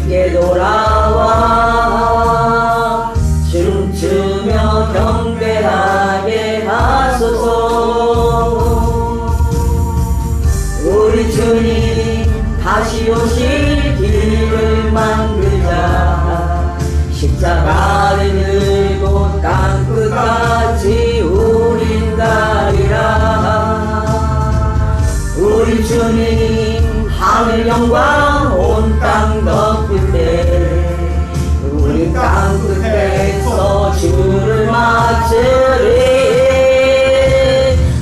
함께 돌아와 춤추며 경배하게 하소서. 우리 주님 다시 오실 길을 만들자. 십자가를 들고 땅끝까지 우린 가리라. 우리 주님 하늘 영광 온 땅 덮을 때 우리 땅끝에서 주를 맞으리.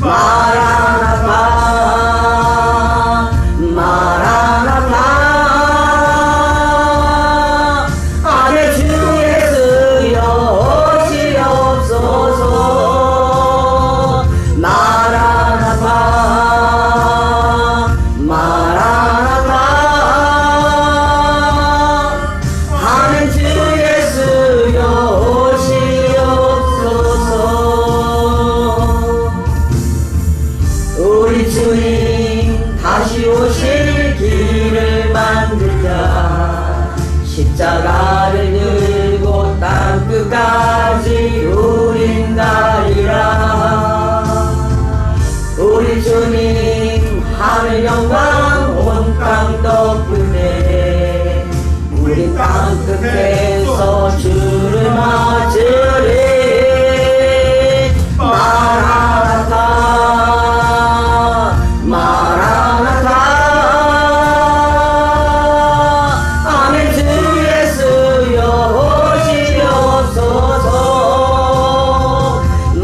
마라나타 마라나타. 아내 주 예수여 오시옵소서. 마라나타 마라나타. 하는 주 예수여 오시옵소서. 우리 주님 다시 오실 길을 만들자. 십자가를 들고 땅끝까지 우린 가리라. 우리 주님 하늘 영광 온 땅 덮을 때 우리 땅끝에서 주를 맞으리. 마라나타 마라나타. 아멘. 주 예수여 오시옵소서.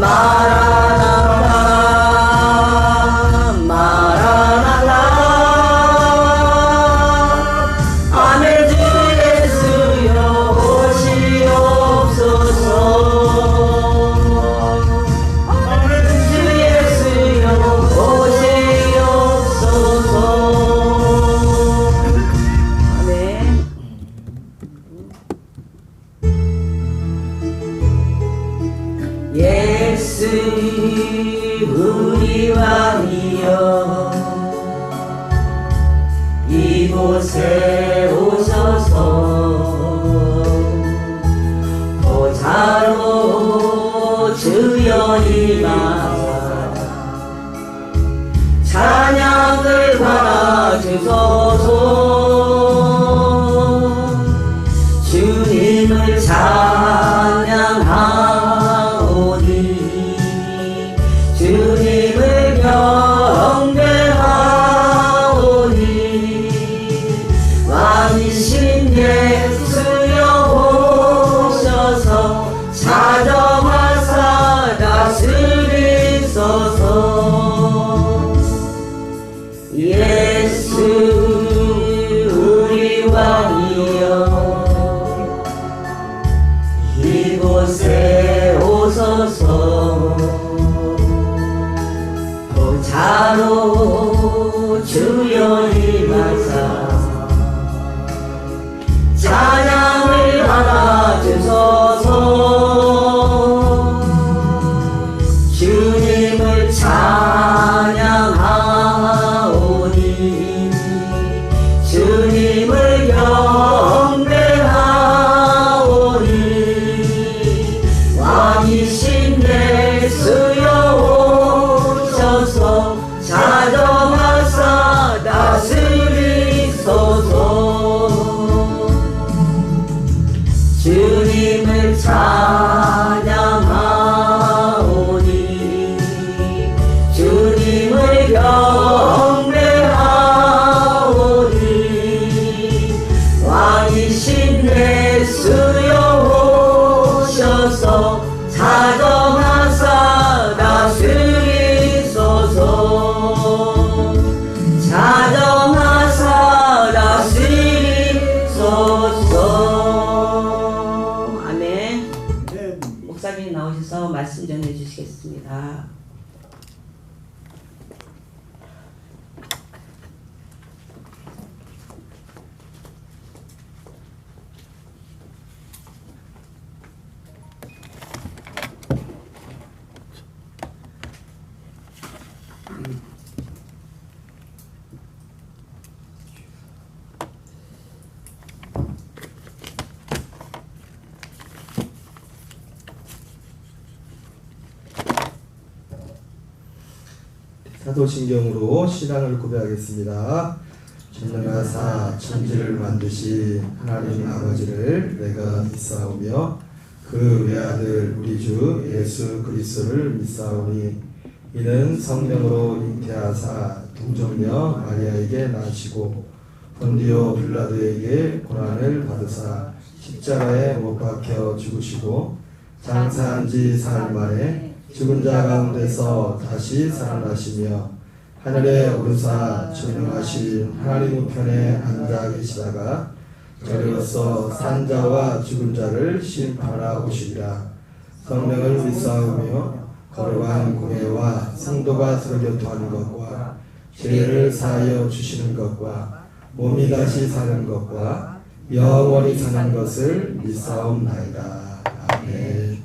마라나타 마라나타. 아멘. 주 예수여 오시옵소서. 주 예수여 오시옵소서. 아멘. 예수 우리 왕이여 이곳에 오셔서 보좌로 주여 임하사 찬양을 받아주소서. 주님을 찬양하오니 주님을 경배하오니 왕이신 예수여 오셔서 찾아와사 다스리소서. 예수 우리 왕이여 이곳에 오소서. 보좌로 주여 임하사 찬양을 받아주소서. 주님을 찬양하오니 주님을 경배하오니 왕이신 예수여 오셔서 찾아와사 다스리소서. 주님을 찬양하오니 주님을 경배하오니 왕이신 예수여 오셔서 찾아와사 다스리소서. 찾아와사 다스리소서. 아멘. 목사님 나오셔서 말씀 전해 주시겠습니다. 사도신경으로 신앙을 고백하겠습니다. 전능하사 천지를 만드신 하나님 아버지를 내가 믿사오며 그 외아들 우리 주 예수 그리스도를 믿사오니 이는 성령으로 잉태하사 동정녀 마리아에게 나시고 본디오 빌라도에게 고난을 받으사 십자가에 못 박혀 죽으시고 장사한 지 사흘 만에 죽은 자 가운데서 다시 살아나시며 하늘에 오르사 전능하신 하나님 우편에 앉아 계시다가 저리로서 산 자와 죽은 자를 심판하러 오시리라. 성령을 믿사오며 거룩한 공예와 성도가 서로 교통하는 것과 죄를 사하여 주시는 것과 몸이 다시 사는 것과 영원히 사는 것을 믿사옵나이다. 아멘.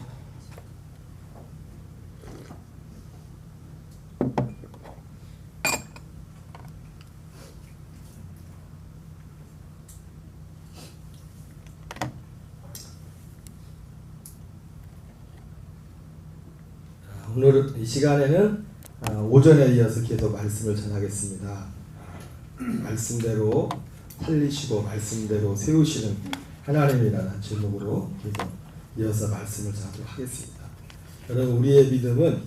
오늘 이 시간에는 오전에 이어서 계속 말씀을 전하겠습니다. 말씀대로 살리시고 말씀대로 세우시는 하나님이라는 제목으로 계속 이어서 말씀을 전하도록 하겠습니다. 여러분, 우리의 믿음은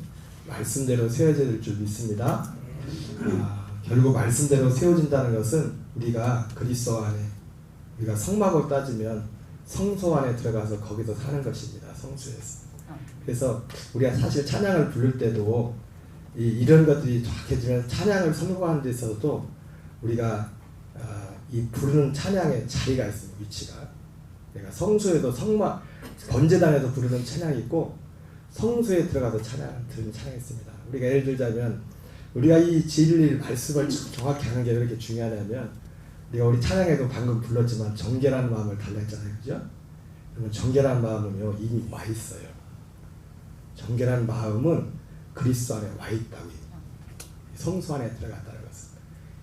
말씀대로 세워져야 될 줄 믿습니다. 결국 말씀대로 세워진다는 것은 우리가 그리스도 안에, 우리가 성막으로 따지면 성소 안에 들어가서 거기서 사는 것입니다. 성수에서. 그래서 우리가 사실 찬양을 부를 때도 이런 것들이 정확해지면 찬양을 선포하는 데 있어서도 우리가 이 부르는 찬양의 자리가 있습니다. 위치가. 내가 성소에도 성막 번제단에서 부르는 찬양이 있고 성소에 들어가서 들은 찬양이 있습니다. 우리가 예를 들자면 우리가 이 진리 말씀을 정확히 하는 게 왜 이렇게 중요하냐면 우리 찬양에도 방금 불렀지만 정결한 마음을 달라 했잖아요. 그죠? 그러면 정결한 마음은요 이미 와 있어요. 정결한 마음은 그리스도 안에 와 있다고. 성소 안에 들어갔다는 것은.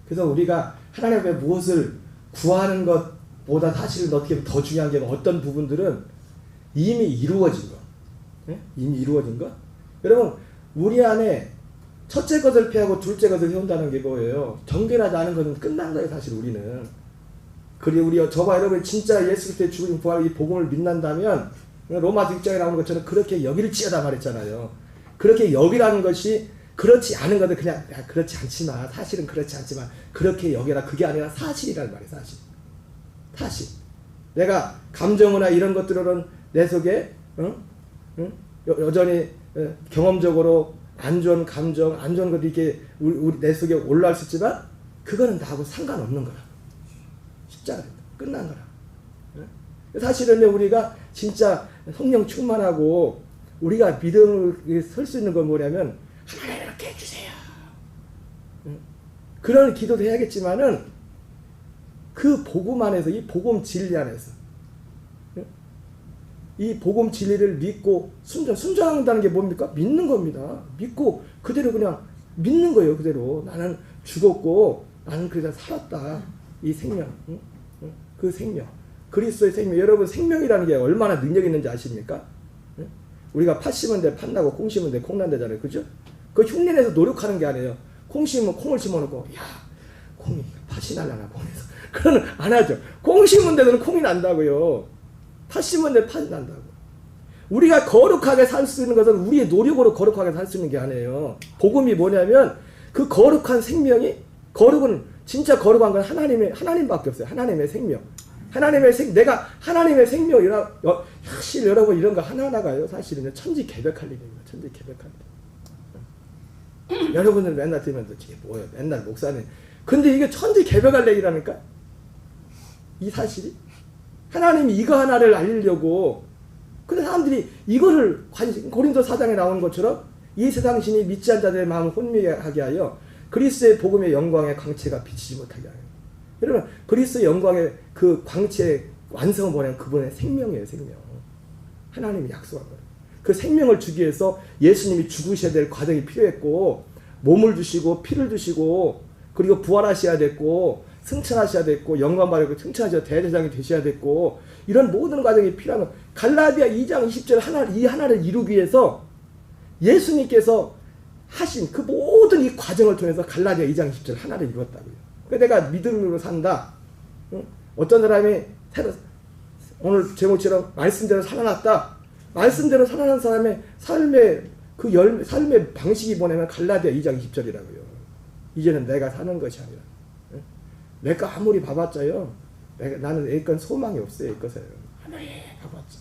그래서 우리가 하나님 앞에 무엇을 구하는 것보다 사실 어떻게 더 중요한 게 어떤 부분들은 이미 이루어진 것. 네? 이미 이루어진 것. 여러분, 우리 안에 첫째 것을 피하고 둘째 것을 세운다는 게 뭐예요? 정결하지 않은 것은 끝난 거예요. 사실 우리는. 그리고 저와 여러분이 진짜 예수 그리스도의 죽으신 부활 이 복음을 믿는다면 로마서 6장에 나오는 것처럼 그렇게 여길지어다 말했잖아요. 그렇게 여기라는 것이 그렇지 않은 것은 그냥 그렇지 않지만, 사실은 그렇지 않지만 그렇게 여기라, 그게 아니라 사실이라는 말이에요. 사실. 내가 감정이나 이런 것들은 내 속에 여전히 경험적으로 안 좋은 감정, 안 좋은 것들이 이렇게 우리 내 속에 올라올 수 있지만 그거는 나하고 상관없는 거라. 십자가 끝난 거라. 사실은 우리가 진짜 성령 충만하고 우리가 믿음을 설 수 있는 건 뭐냐면 하나님 이렇게 해주세요. 그런 기도도 해야겠지만은 그 복음 안에서, 이 복음 진리 안에서, 이 복음 진리를 믿고 순종한다는 게 뭡니까? 믿는 겁니다. 믿고 그대로 그냥 믿는 거예요. 그대로 나는 죽었고 나는 그래서 살았다. 이 생명, 그 생명, 그리스도의 생명. 여러분, 생명이라는 게 얼마나 능력 있는지 아십니까? 우리가 팥 심은 데 팥 나고 콩 심은 데 콩 난다잖아요. 그죠? 그 흉내내서 노력하는 게 아니에요. 콩 심으면 콩을 심어놓고 야 콩이 팥이 날라나 콩에서 그거는 안 하죠. 콩 심은 데는 콩이 난다고요. 팥 심은 데 팥이 난다고. 우리가 거룩하게 살 수 있는 것은 우리의 노력으로 거룩하게 살 수 있는 게 아니에요. 복음이 뭐냐면 그 거룩한 생명이, 거룩은 진짜 거룩한 건 하나님밖에 없어요. 하나님의 생명. 내가 하나님의 생명이라, 사실 여러분 이런 거 하나하나가요. 사실은 천지개벽할 일입니다. 천지개벽할 일. 여러분들 맨날 들으면서 이게 뭐예요? 맨날 목사님. 근데 이게 천지개벽할 얘기라니까? 이 사실이? 하나님이 이거 하나를 알리려고. 근데 사람들이 이거를 고린도 4장에 나오는 것처럼 이 세상 신이 믿지 않는 자들의 마음을 혼미하게 하여 그리스도의 복음의 영광의 광채가 비치지 못하게 하여. 여러분, 그리스도의 영광의 그 광채의 완성은 뭐냐면 그분의 생명이에요. 생명. 하나님이 약속한 거예요. 그 생명을 주기 위해서 예수님이 죽으셔야 될 과정이 필요했고, 몸을 주시고 피를 주시고, 그리고 부활하셔야 됐고, 승천하셔야 됐고, 영광 받고 승천하셔야 대제사장이 되셔야 됐고, 이런 모든 과정이 필요한 갈라디아 2장 20절 이 하나를 이루기 위해서 예수님께서 하신 그 모든 이 과정을 통해서 갈라디아 2장 10절 하나를 이루었다고요. 그러니까 내가 믿음으로 산다. 어떤 사람이 오늘 제목처럼 말씀대로 살아났다. 말씀대로 살아난 사람의 삶의 삶의 방식이 뭐냐면 갈라디아 2장 20절이라고요. 이제는 내가 사는 것이 아니라 내가 아무리 봐봤자요. 나는 애건 소망이 없어요. 이것에 아무리 봐봤자.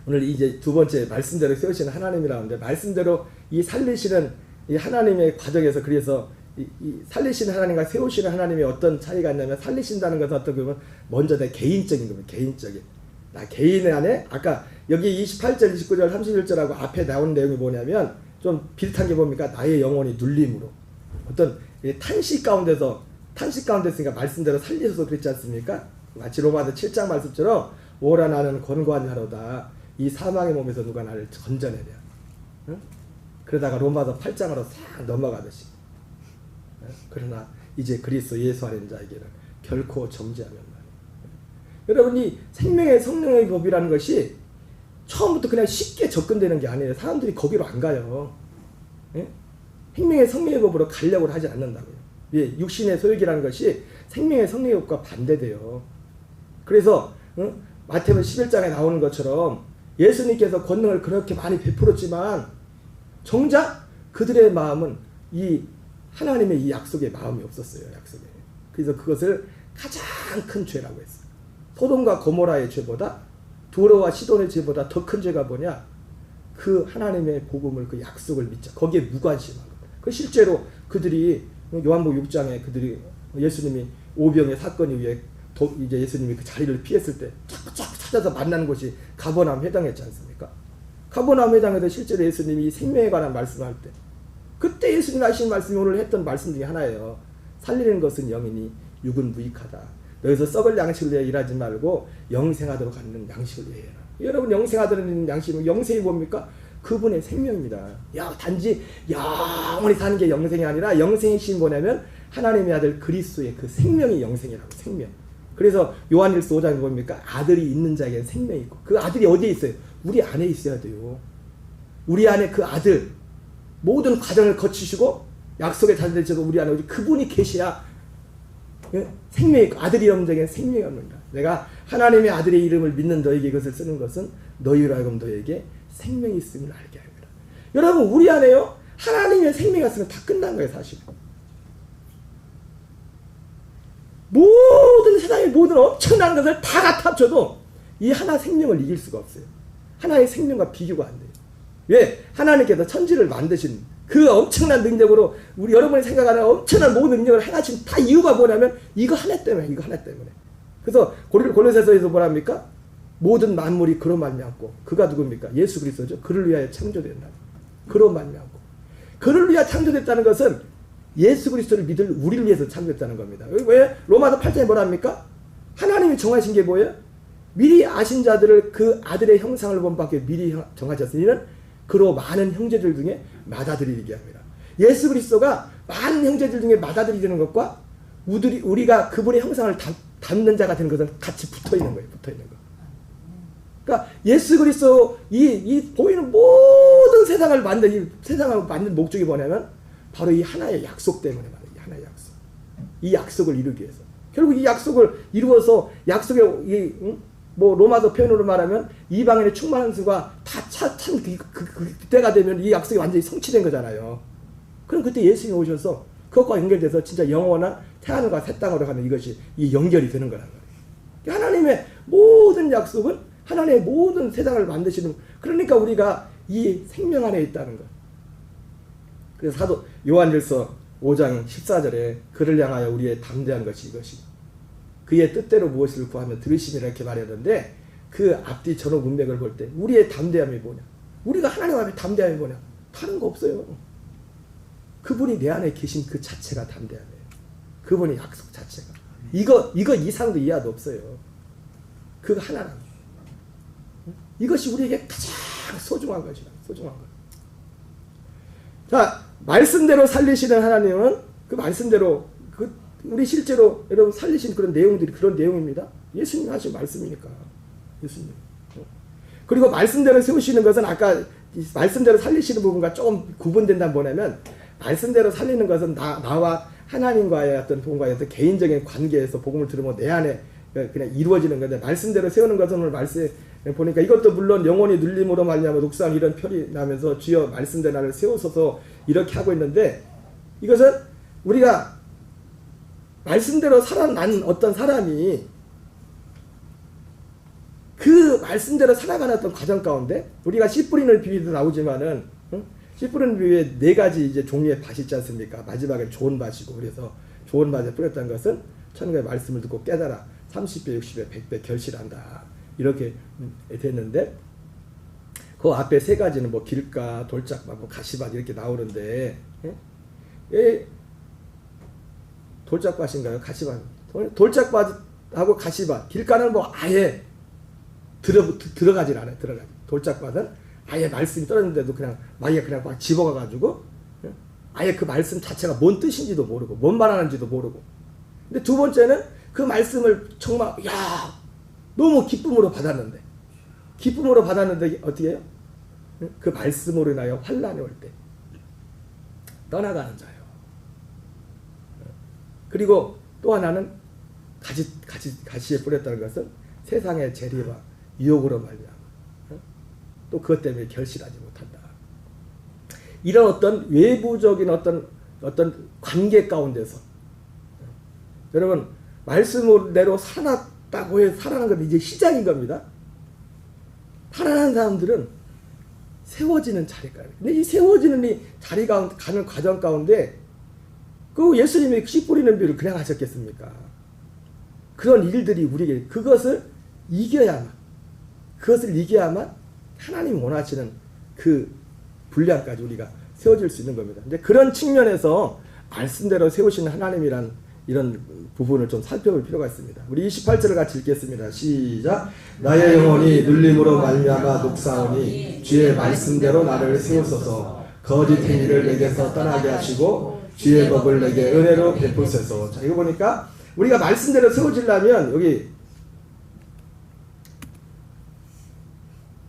오늘 이제 두 번째 말씀대로 세우시는 하나님이라는데 말씀대로 이 살리시는 이 하나님의 과정에서 그래서 이 살리시는 하나님과 세우시는 하나님의 어떤 차이가 있냐면 살리신다는 것은 어떻게 보면 먼저 내 개인적인 겁니다. 개인적인. 나 개인 안에 아까 여기 28절, 29절, 31절하고 앞에 나오는 내용이 뭐냐면 좀 비슷한 게 뭡니까? 나의 영혼이 눌림으로 어떤 탄식 가운데서 있으니까 말씀대로 살리셔서 그랬지 않습니까? 마치 로마서 7장 말씀처럼 오라 나는 권고한 자로다. 이 사망의 몸에서 누가 나를 건져내랴. 응? 그러다가 로마서 8장으로 싹 넘어가듯이. 그러나 이제 그리스도 예수 안에 있는 자에게는 결코 정죄하면 말이에요. 여러분이 생명의 성령의 법이라는 것이 처음부터 그냥 쉽게 접근되는 게 아니에요. 사람들이 거기로 안 가요. 예? 생명의 성령의 법으로 가려고 하지 않는다고요. 예, 육신의 소욕이라는 것이 생명의 성령의 법과 반대돼요. 그래서 마태복음 11장에 나오는 것처럼 예수님께서 권능을 그렇게 많이 베풀었지만 정작 그들의 마음은 이 하나님의 이 약속에 마음이 없었어요. 약속에. 그래서 그것을 가장 큰 죄라고 했어요. 소돔과 고모라의 죄보다 두로와 시돈의 죄보다 더 큰 죄가 뭐냐? 그 하나님의 복음을 그 약속을 믿자. 거기에 무관심한 것. 그 실제로 그들이 요한복음 6장에 그들이 예수님이 오병의 사건 이후에 이제 예수님이 그 자리를 피했을 때 자꾸 찾아서 만나는 곳이 가버나움 회당이었지 않습니까? 가버나움 회당에서 실제로 예수님이 생명에 관한 말씀을 할 때 그때 예수님이 하신 말씀이 오늘 했던 말씀 중에 하나예요. 살리는 것은 영이니 육은 무익하다. 너희서 썩을 양식을 위해 일하지 말고 영생하도록 하는 양식을 위해 해라. 여러분 영생하도록 하는 양식은 영생이 뭡니까? 그분의 생명입니다. 단지 영원히 사는 게 영생이 아니라 영생의 신 뭐냐면 하나님의 아들 그리스도의 그 생명이 영생이라고. 생명. 그래서 요한일서 5장에 뭡니까? 아들이 있는 자에게는 생명이 있고 그 아들이 어디에 있어요? 우리 안에 있어야 돼요. 우리 안에 그 아들 모든 과정을 거치시고 약속의 자녀 되셔서 우리 안에 그분이 계셔야 생명이 있고 아들이 없는 자에게는 생명이 없는다. 내가 하나님의 아들의 이름을 믿는 너에게 이것을 쓰는 것은 너희로 하여금 너에게 생명이 있음을 알게 합니다. 여러분 우리 안에요 하나님의 생명이 있으면 다 끝난 거예요. 사실 모든 세상의 모든 엄청난 것을 다 갖다 합쳐도 이 하나 생명을 이길 수가 없어요. 하나의 생명과 비교가 안 돼요. 왜? 하나님께서 천지를 만드신 그 엄청난 능력으로 우리 여러분이 생각하는 엄청난 모든 능력을 행하신 다 이유가 뭐냐면 이거 하나 때문에. 그래서 골로새서에서 뭐랍니까? 모든 만물이 그로 말미암고 그가 누굽니까? 예수 그리스도죠. 그를 위하여 창조됐다. 그로 말미암고 그를 위하여 창조됐다는 것은 예수 그리스도를 믿을 우리를 위해서 창조됐다는 겁니다. 왜? 로마서 8장에 뭐랍니까? 하나님이 정하신 게 뭐예요? 미리 아신 자들을 그 아들의 형상을 본받게 미리 정하셨으니는 그로 많은 형제들 중에 맏아들이게 합니다. 예수 그리스도가 많은 형제들 중에 맏아들이 는 것과 우리가 그분의 형상을 담는 자가 되는 것은 같이 붙어있는 거예요. 그러니까 예수 그리스도 이 보이는 모든 세상을 만든 목적이 뭐냐면 바로 이 하나의 약속 때문에 말이에요. 이 하나의 약속. 이 약속을 이루기 위해서. 결국 이 약속을 이루어서 약속의 로마서 표현으로 말하면 이방인의 충만한 수가 다 찬 그때가 되면 이 약속이 완전히 성취된 거잖아요. 그럼 그때 예수님이 오셔서 그것과 연결돼서 진짜 영원한 태하늘과 새 땅으로 가는 이것이 이 연결이 되는 거란 말이에요. 하나님의 모든 약속은 하나님의 모든 세상을 만드시는 그러니까 우리가 이 생명 안에 있다는 것. 그래서 사도 요한일서 5장 14절에 그를 향하여 우리의 담대한 것이 이것이 그의 뜻대로 무엇을 구하며 들으심이라 이렇게 말했는데 그 앞뒤 전후 문맥을 볼 때 우리의 담대함이 뭐냐? 우리가 하나님 앞에 담대함이 뭐냐? 다른 거 없어요. 그분이 내 안에 계신 그 자체가 담대함이에요. 그분의 약속 자체가. 이거 이상도 이하도 없어요. 그거 하나라는. 이것이 우리에게 가장 소중한 것이다. 소중한 것. 자, 말씀대로 살리시는 하나님은 그 말씀대로 우리 실제로 여러분 살리신 그런 내용들이 그런 내용입니다. 예수님 하신 말씀이니까. 예수님. 그리고 말씀대로 세우시는 것은 아까 이 말씀대로 살리시는 부분과 조금 구분된다면 뭐냐면 말씀대로 살리는 것은 나와 하나님과의 어떤 부분과의 어떤 개인적인 관계에서 복음을 들으면 내 안에 그냥 이루어지는 건데 말씀대로 세우는 것은 오늘 말씀 보니까 이것도 물론 영혼이 눌림으로 말미암아 녹상 이런 편이 나면서 주여 말씀대로 나를 세우소서 이렇게 하고 있는데 이것은 우리가 말씀대로 살아난 어떤 사람이 그 말씀대로 살아가는 어떤 과정 가운데 우리가 씨 뿌리는 비유도 나오지만은 씨 뿌리는 비유에 네 가지 이제 종류의 밭이 있지 않습니까? 마지막에 좋은 밭이고 그래서 좋은 밭에 뿌렸다는 것은 천국의 말씀을 듣고 깨달아 30배, 60배, 100배 결실한다. 이렇게 됐는데 그 앞에 세 가지는 뭐 길가, 돌짝밭, 뭐 가시밭 이렇게 나오는데 돌짝밭인가요? 가시밭. 돌짝밭하고 가시밭. 길가는 뭐 아예 들어가질 않아요. 돌짝밭은 아예 말씀이 떨어졌는데도 그냥 마귀가 그냥 막 집어가가지고 아예 그 말씀 자체가 뭔 뜻인지도 모르고 뭔 말하는지도 모르고. 근데 두 번째는 그 말씀을 정말 너무 기쁨으로 받았는데 어떻게 해요? 그 말씀으로 인하여 환난이 올 때 떠나가는 자요. 그리고 또 하나는 가시에 뿌렸다는 것은 세상의 재리와 유혹으로 말미암아 또 그것 때문에 결실하지 못한다. 이런 어떤 외부적인 어떤 관계 가운데서 여러분 말씀대로 살았다고 해서 살아나는 건 이제 시작인 겁니다. 살아나는 사람들은 세워지는 자리가 근데 이 세워지는 이 자리가 가는 과정 가운데 그 예수님이 씨 뿌리는 비유를 그냥 하셨겠습니까? 그런 일들이 우리에게 그것을 이겨야만 하나님이 원하시는 그 분량까지 우리가 세워질 수 있는 겁니다. 이제 그런 측면에서 말씀대로 세우시는 하나님이란 이런 부분을 좀 살펴볼 필요가 있습니다. 우리 28절을 같이 읽겠습니다. 시작. 나의 영혼이 눌림으로 말미암아 녹사오니 주의 말씀대로 나를 세우소서. 거짓 행위를 내게서 떠나게 하시고 주의 법을 내게 은혜로 베푸소서. 자, 이거 보니까 우리가 말씀대로 세워지려면 여기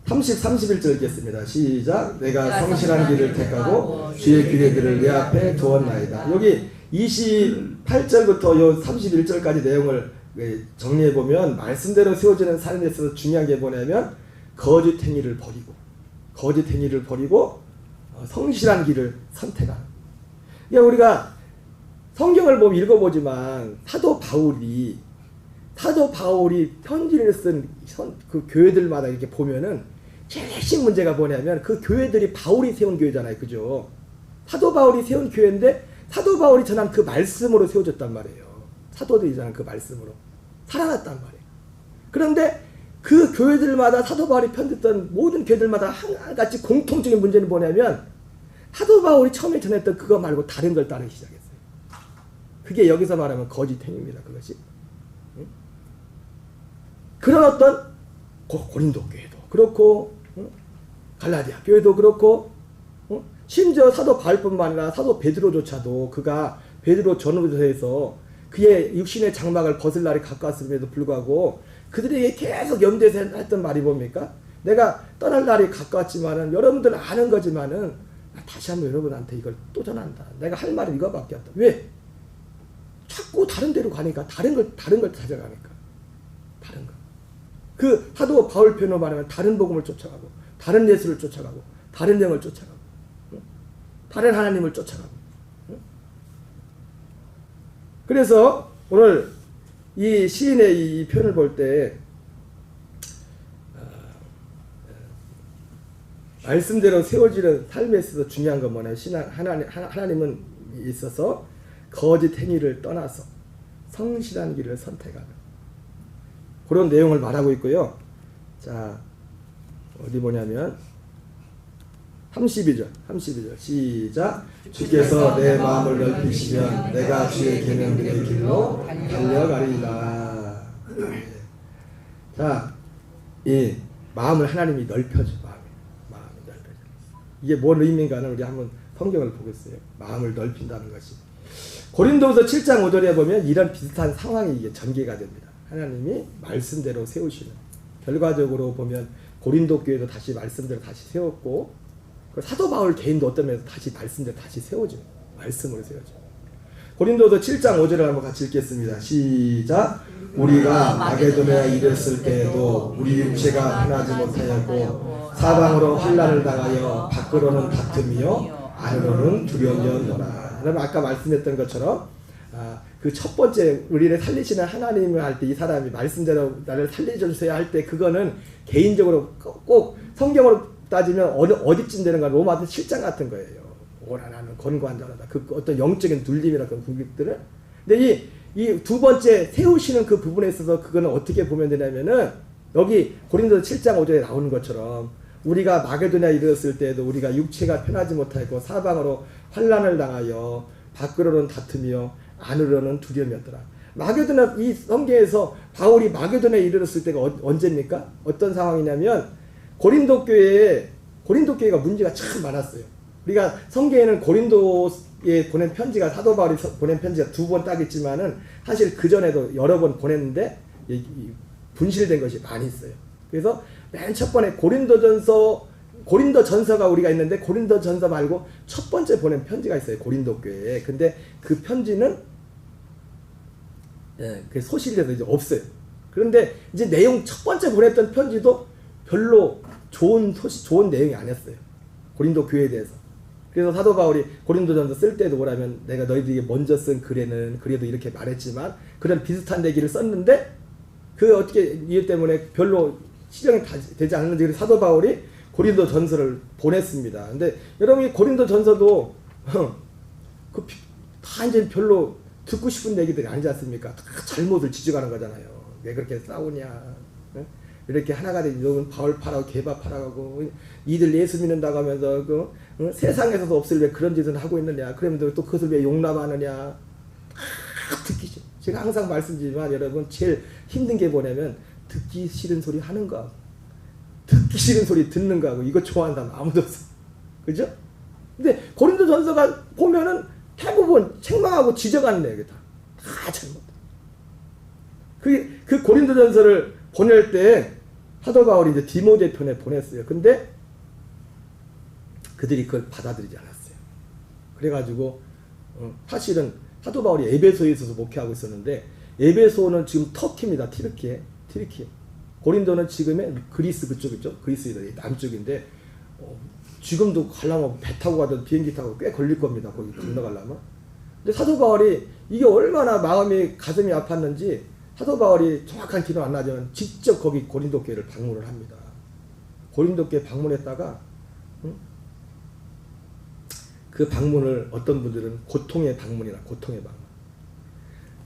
31절 읽겠습니다. 시작. 내가 성실한 길을 택하고 주의 규례들을 내 앞에 두었나이다. 여기 28절부터 요 31절까지 내용을 정리해 보면 말씀대로 세워지는 삶에 있어서 중요한 게 뭐냐면 거짓 행위를 버리고 성실한 길을 선택하는. 그러니까 우리가 성경을 보면 읽어보지만 사도 바울이 편지를 쓴 그 교회들마다 이렇게 보면은 제일 핵심 문제가 뭐냐면 그 교회들이 바울이 세운 교회잖아요. 그죠? 사도 바울이 세운 교회인데 사도 바울이 전한 그 말씀으로 세워졌단 말이에요. 사도들이 전한 그 말씀으로 살아났단 말이에요. 그런데 그 교회들마다 사도 바울이 편듣던 모든 교회들마다 한가지 공통적인 문제는 뭐냐면 사도 바울이 처음에 전했던 그거 말고 다른 걸 따르기 시작했어요. 그게 여기서 말하면 거짓 행위입니다. 그것이. 그런 어떤 고린도 교회도 그렇고 갈라디아 교회도 그렇고 심지어 사도 바울뿐만 아니라 사도 베드로조차도 그가 베드로 전후서에서 그의 육신의 장막을 벗을 날이 가까웠음에도 불구하고 그들에게 계속 염두에서 했던 말이 뭡니까? 내가 떠날 날이 가까웠지만은 여러분들 아는 거지만은 다시 한번 여러분한테 이걸 또 전한다. 내가 할 말은 이거밖에 없다. 왜? 자꾸 다른 데로 가니까 다른 걸 찾아가니까 다른 거. 그 사도 바울 표현으로 말하면 다른 복음을 쫓아가고 다른 예수를 쫓아가고 다른 영을 쫓아가고 다른 하나님을 쫓아가고. 그래서 오늘 이 시인의 이 표현을 볼 때 말씀대로 세워지는 삶에 있어서 중요한 건 뭐냐면 하나님은 있어서 거짓 행위를 떠나서 성실한 길을 선택하는 그런 내용을 말하고 있고요. 자, 어디 보냐면 32절 시작. 주께서 내 마음을 넓히시면 내가 주의 계명들의 길로 달려가리라. 자, 이 마음을 하나님이 넓혀줘. 마음이 넓혀져. 이게 뭔 의미인가는 우리 한번 성경을 보겠어요. 마음을 넓힌다는 것이. 고린도후서 7장 5절에 보면 이런 비슷한 상황이 이게 전개가 됩니다. 하나님이 말씀대로 세우시는. 결과적으로 보면 고린도 교회도 다시 말씀대로 다시 세웠고 그 사도 바울 개인도 어떤 면에서 다시 말씀대로 다시 세워져. 말씀으로 세워져. 고린도서 7장 5절을 한번 같이 읽겠습니다. 시작. 우리가 마게도냐에 이르렀을 때에도 우리 육체가 편하지 못하였고 사방으로 환난을 당하여 밖으로는 다툼이요 안으로는 두려움이었노라. 여러분 아까 말씀했던 것처럼 그 첫 번째 우리를 살리시는 하나님을 할 때 이 사람이 말씀대로 나를 살려주세요 할 때 그거는 개인적으로 꼭 성경으로 따지면 어디쯤 되는가 로마서 7장 같은 거예요. 오라 나는 권고한 자라다. 그 어떤 영적인 눌림이나 그런 궁극들을. 근데 이 두 번째 세우시는 그 부분에 있어서 그거는 어떻게 보면 되냐면은 여기 고린도서 7장 5절에 나오는 것처럼 우리가 마게도냐에 이르렀을 때에도 우리가 육체가 편하지 못하고 사방으로 환난을 당하여 밖으로는 다툼이요 안으로는 두려움이었더라. 마게도냐 이 성경에서 바울이 마게도냐에 이르렀을 때가 언제입니까? 어떤 상황이냐면 고린도 교회가 문제가 참 많았어요. 우리가 성경에는 고린도에 보낸 편지가 사도 바울이 보낸 편지가 2번 딱 있지만은 사실 그 전에도 여러 번 보냈는데 분실된 것이 많이 있어요. 그래서 맨 첫 번에 고린도전서가 우리가 있는데 고린도전서 말고 첫 번째 보낸 편지가 있어요. 고린도 교회에. 근데 그 편지는 그 소실돼서 이제 없어요. 그런데 이제 첫 번째 보냈던 편지도 별로 좋은 내용이 아니었어요. 고린도 교회에 대해서. 그래서 사도 바울이 고린도전서 쓸 때도 뭐라면 내가 너희들에게 먼저 쓴 글에는 그래도 이렇게 말했지만 그런 비슷한 얘기를 썼는데 그 어떻게 이유 때문에 별로 시정이 되지 않는지 그래서 사도 바울이 고린도전서를 보냈습니다. 근데 여러분 이 고린도전서도 다 이제 별로 듣고 싶은 얘기들이 아니지 않습니까? 다 잘못을 지적하는 거잖아요. 왜 그렇게 싸우냐? 이렇게 하나가 되지. 너는 바울 파라고 개밥 파라고 이들 예수 믿는다고 하면서 세상에서도 없을 왜 그런 짓을 하고 있느냐? 그러면 또 그것을 왜 용납하느냐? 듣기 싫어. 제가 항상 말씀드리지만 여러분 제일 힘든 게 뭐냐면 듣기 싫은 소리 하는 거, 듣기 싫은 소리 듣는 거하고 이거 좋아하는 사람 아무도 없어. 그죠? 근데 고린도전서가 보면은 대부분 책망하고 지적하는 내용이 다 잘못. 그 고린도전서를 보낼 때 사도 바울이 이제 디모데 편에 보냈어요. 근데 그들이 그걸 받아들이지 않았어요. 그래가지고 사실은 사도 바울이 에베소에 있어서 목회하고 있었는데 에베소는 지금 터키입니다. 티르키에. 고린도는 지금의 그리스 그쪽 있죠. 그리스 남쪽인데 지금도 가려면 배 타고 가든 비행기 타고 꽤 걸릴 겁니다. 거기 건너가려면. 근데 사도 바울이 이게 얼마나 가슴이 아팠는지 사도 바울이 정확한 기록 안 나지만 직접 거기 고린도 교회를 방문을 합니다. 고린도 교회 방문했다가 그 방문을 어떤 분들은 고통의 방문.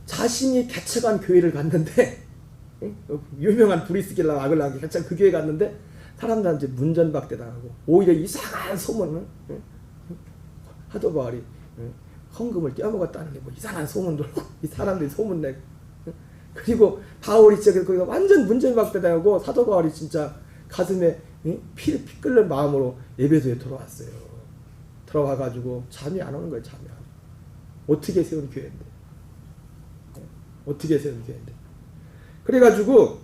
자신이 개척한 교회를 갔는데 유명한 브리스길라 아글라기 개척 그 교회 갔는데 사람들한테 문전박대 당하고 오히려 이상한 소문을 사도 바울이 헌금을 떼어먹었다는 뭐 이상한 소문 돌고 이 사람들이 소문 내고 그리고 바울이 진짜 거기서 완전 문전박대 당하고 사도 바울이 진짜 가슴에 피 끓는 마음으로 에베소에 돌아왔어요. 들어와가지고 잠이 안 오는 거예요. 잠이 안 와. 어떻게 세운 교회인데. 그래가지고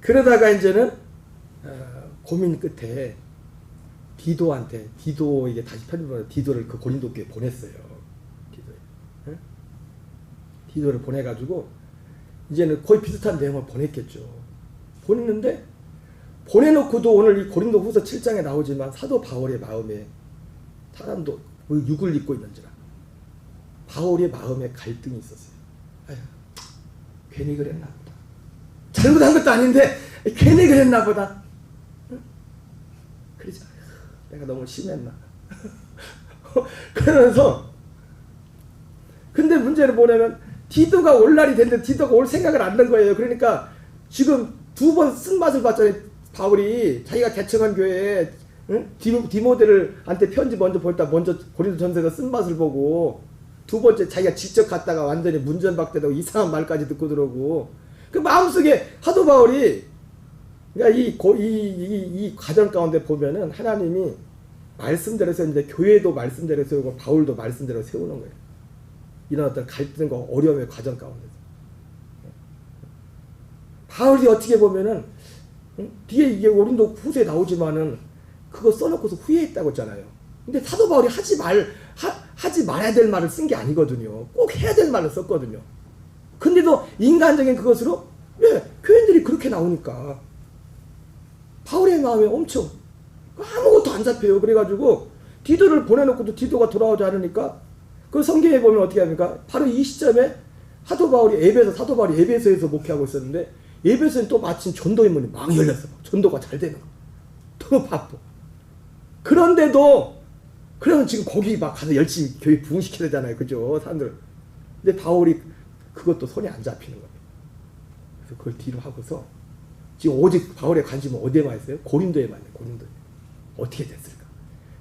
그러다가 이제는 고민 끝에 디도에게 다시 편집을 디도를 그 고린도 교회에 보냈어요. 디도를 보내가지고 이제는 거의 비슷한 내용을 보냈겠죠. 보냈는데 보내놓고도 오늘 이 고린도 후서 7장에 나오지만 사도 바울의 마음에 사람도 육을 입고 있는지라 바울의 마음에 갈등이 있었어요. 아휴, 괜히 그랬나 보다. 잘못한 것도 아닌데 괜히 그랬나 보다. 그러지 내가 너무 심했나. 그러면서 근데 문제는 뭐냐면 디도가 올 날이 됐는데 디도가 올 생각을 안 한 거예요. 그러니까 지금 2번 쓴맛을 봤잖아요. 바울이 자기가 개척한 교회에 디모데를 한테 편지 먼저 고린도전서에서 쓴맛을 보고 두 번째 자기가 직접 갔다가 완전히 문전박대되고 이상한 말까지 듣고 들어오고 그 마음속에 사도 바울이 그러니까 이 과정 가운데 보면은 하나님이 말씀대로 세우는데 교회도 말씀대로 세우고 바울도 말씀대로 세우는 거예요. 이런 어떤 갈등과 어려움의 과정 가운데서 바울이 어떻게 보면은 뒤에 이게 고린도 후서에 나오지만은 그거 써놓고서 후회했다고 했잖아요. 근데 사도 바울이 하지 말아야 될 말을 쓴 게 아니거든요. 꼭 해야 될 말을 썼거든요. 근데도 인간적인 그것으로 교인들이 그렇게 나오니까 바울의 마음에 엄청 아무것도 안 잡혀요. 그래가지고 디도를 보내놓고도 디도가 돌아오지 않으니까 그 성경에 보면 어떻게 합니까? 바로 이 시점에 사도 바울이 에베소에서 목회하고 있었는데 에베소는 또 마침 전도의 문이 막 열렸어. 전도가 잘 되는 거. 너무 바빠. 그런데도 그러면 지금 거기 막 가서 열심히 교회 부흥시켜야 되잖아요. 그죠? 사람들. 근데 바울이 그것도 손에 안 잡히는 거예요. 그래서 그걸 뒤로 하고서 지금 오직 바울의 관심은 어디에만 있어요? 고린도에만 있어요. 고린도에. 어떻게 됐을까?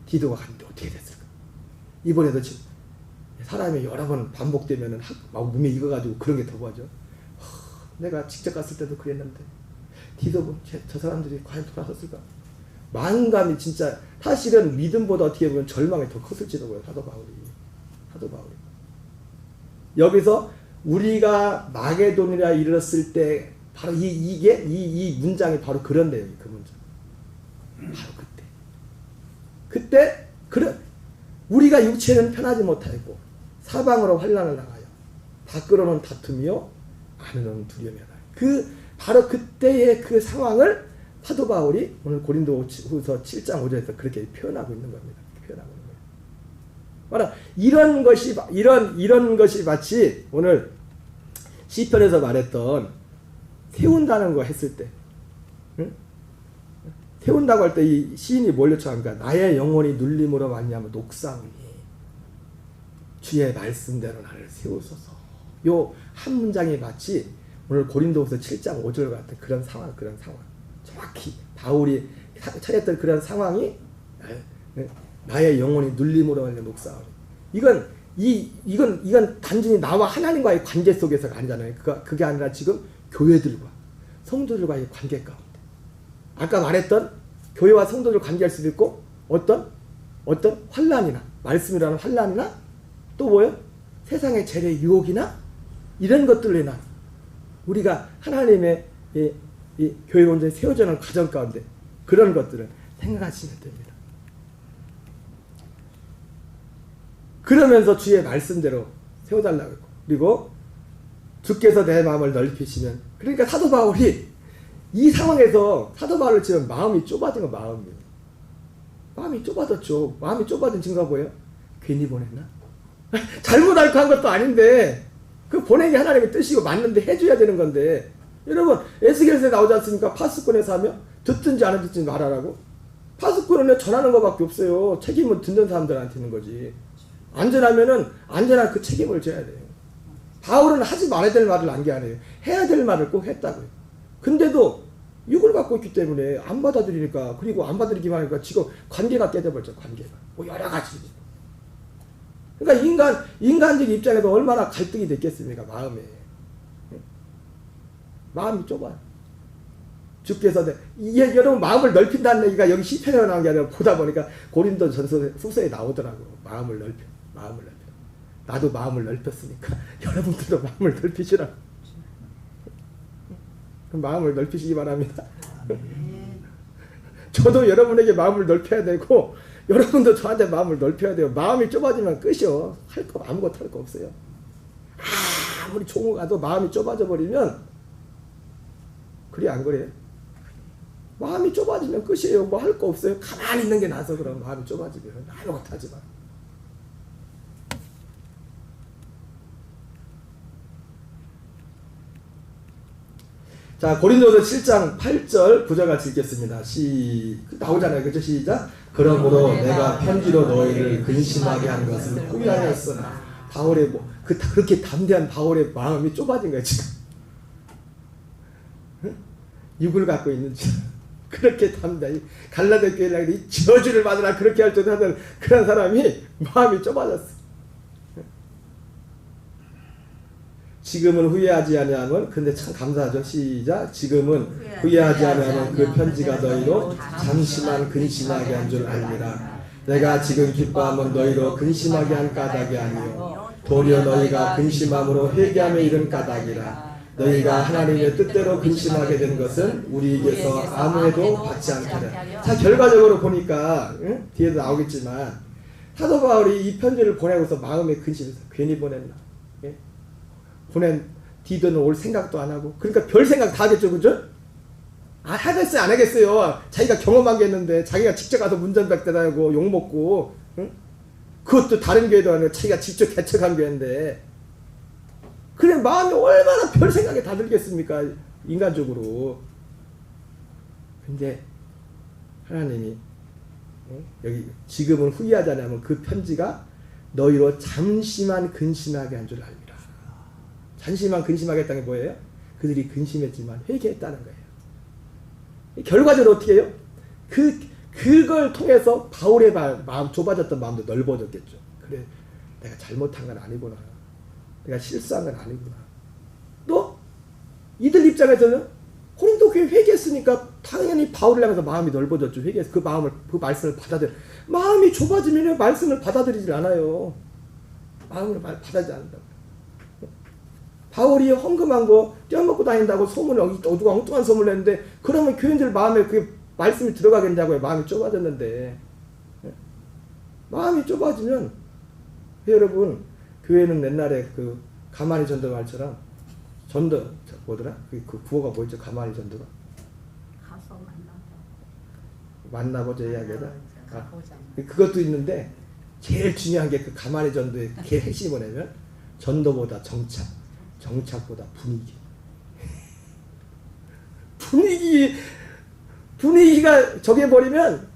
디도가 갔는데 어떻게 됐을까? 이번에도 지금 사람이 여러 번 반복되면은 막 몸에 익어가지고 그런 게 더 보죠. 내가 직접 갔을 때도 그랬는데 디도 저 사람들이 과연 돌아섰을까? 만감이 진짜 사실은 믿음보다 어떻게 보면 절망이 더 컸을지도 몰라요. 사도 바울이. 여기서 우리가 마게도니아 이르렀을 때 바로 이 문장이 바로 그런 내용이에요. 그 문장. 바로 그때 우리가 육체는 편하지 못하고 사방으로 환난을 당하여 밖으로는 다툼이요 안으로는 두려움이 나요. 바로 그때의 그 상황을 사도 바울이 오늘 고린도후서 7장 5절에서 그렇게 표현하고 있는 겁니다. 바로 이런 것이 마치 오늘 시편에서 말했던 세운다는 거 했을 때, 응? 세운다고 할 때 이 시인이 뭘 요청합니까? 나의 영혼이 눌림으로 말미암아 녹사오니 주의 말씀대로 나를 세우소서. 요 한 문장이 마치 오늘 고린도후서 7장 5절 같은 그런 상황. 정확히 바울이 처했던 그런 상황이 나의 영혼이 눌림으로 말미암아 녹사오니. 이건 단순히 나와 하나님과의 관계 속에서가 아니잖아요. 그게 아니라 지금 교회들과 성도들과의 관계 가운데. 아까 말했던 교회와 성도들 관계할 수도 있고 어떤 환난이나 말씀이라는 환난이나 또 뭐요? 세상의 재래 유혹이나 이런 것들로 인한 우리가 하나님의 이 교회가 온전히 세워져는 과정 가운데 그런 것들을 생각하시면 됩니다. 그러면서 주의 말씀대로 세워달라고 했고 그리고 주께서 내 마음을 넓히시면 그러니까 사도 바울이 이 상황에서 사도 바울을 지금 마음이 좁아진 거 마음이 좁아졌죠. 마음이 좁아진 증거가 뭐예요? 괜히 보냈나? 잘못 알고 한 것도 아닌데 그 보내기 하나님의 뜻이고 맞는데 해줘야 되는 건데 여러분 에스겔서에 나오지 않습니까? 파수꾼에서 하며 듣든지 안 듣든지 말하라고. 파수꾼은 전하는 것밖에 없어요. 책임은 듣는 사람들한테 있는 거지. 안전하면은 안전한 그 책임을 져야 돼요. 바울은 하지 말아야 될 말을 안 게 아니에요. 해야 될 말을 꼭 했다고요. 근데도 육을 갖고 있기 때문에 안 받아들이니까 그리고 안 받아들이기만 하니까 지금 관계가 깨져버렸죠. 관계가. 뭐 여러 가지. 그러니까 인간적 입장에서 얼마나 갈등이 됐겠습니까? 마음이 좁아요. 주께서 여러분 마음을 넓힌다는 얘기가 여기 시편에 나온 게 아니라 보다 보니까 고린도 후서에 나오더라고. 마음을 넓혀. 나도 마음을 넓혔으니까 여러분들도 마음을 넓히시라고. 마음을 넓히시기 바랍니다. 저도 여러분에게 마음을 넓혀야 되고 여러분도 저한테 마음을 넓혀야 돼요. 마음이 좁아지면 끝이요. 아무것도 할 거 없어요. 아무리 종을 가도 마음이 좁아져 버리면 그래 안 그래요? 마음이 좁아지면 끝이에요. 뭐 할 거 없어요. 가만히 있는 게 나서 그럼 마음이 좁아지면 아무것도 하지 마. 자, 고린도서 7장 8절 9절 같이 읽겠습니다. 나오잖아요. 그죠? 시작. 그러므로 내가 편지로 너희를 근심하게 한 것을 후회하였으나 바울의 그렇게 담대한 바울의 마음이 좁아진 거야 지금. 육을 갖고 있는지 그렇게 담대히 갈라디아 교회를 저주를 받으라 그렇게 할 줄 하던 그런 사람이 마음이 좁아졌어. 지금은 후회하지 아니하면 근데 참 감사하죠. 시작. 지금은 후회하지 아니하면 그 편지가 너희로 잠시만 근심하게 한 줄 알미라. 내가 지금 기뻐하면 너희로 근심하게 한 까닭이 아니요 도리어 너희가 근심함으로 회개함에 이른 까닭이라. 너희가 하나님의 뜻대로 근심하게 되는 것은 우리에게서 아무에도 받지 않거든. 자, 결과적으로 보니까 뒤에도 나오겠지만 사도 바울이 이 편지를 보내고서 마음에 근심해서 괜히 보냈나? 예? 보낸 디도는 올 생각도 안 하고, 그러니까 별 생각 다 하겠죠, 그죠? 하겠어요, 안 하겠어요? 자기가 경험하겠는데, 자기가 직접 가서 문전박대하고 욕 먹고, 응? 그것도 다른 교회도 아니고 자기가 직접 개척한 교회인데, 그래 마음이 얼마나 별 생각이 다 들겠습니까, 인간적으로. 근데 하나님이 여기 지금은 후회하자냐면 그 편지가 너희로 잠시만 근심하게 한 줄 알미라. 잠시만 근심하게 했다는 게 뭐예요? 그들이 근심했지만 회개했다는 거예요. 결과적으로 어떻게 해요? 그걸 통해서 바울의 마음, 좁아졌던 마음도 넓어졌겠죠. 그래, 내가 잘못한 건 아니구나. 내가 실수한 건 아니구나. 또 이들 입장에서는 고린도 교회 회개했으니까 당연히 바울을 향해서 마음이 넓어졌죠. 회개해서 그 마음을, 그 말씀을 마음이 좁아지면 말씀을 받아들이질 않아요. 마음을 받아들이지 않는다고. 바울이 헌금한 거 떼어먹고 다닌다고 소문을 누가 엉뚱한 소문을 냈는데, 그러면 교인들 마음에 그 말씀이 들어가겠냐고요. 마음이 좁아졌는데. 마음이 좁아지면 여러분, 교회는 옛날에 그 가만히 전도 말처럼 뭐더라? 그 구호가 뭐였죠? 가만히 전도가 가서 만나보자 이야기가. 그것도 있는데 제일 중요한 게 그 가만히 전도의 그 핵심이 뭐냐면 전도보다 정착보다 분위기가 정해버리면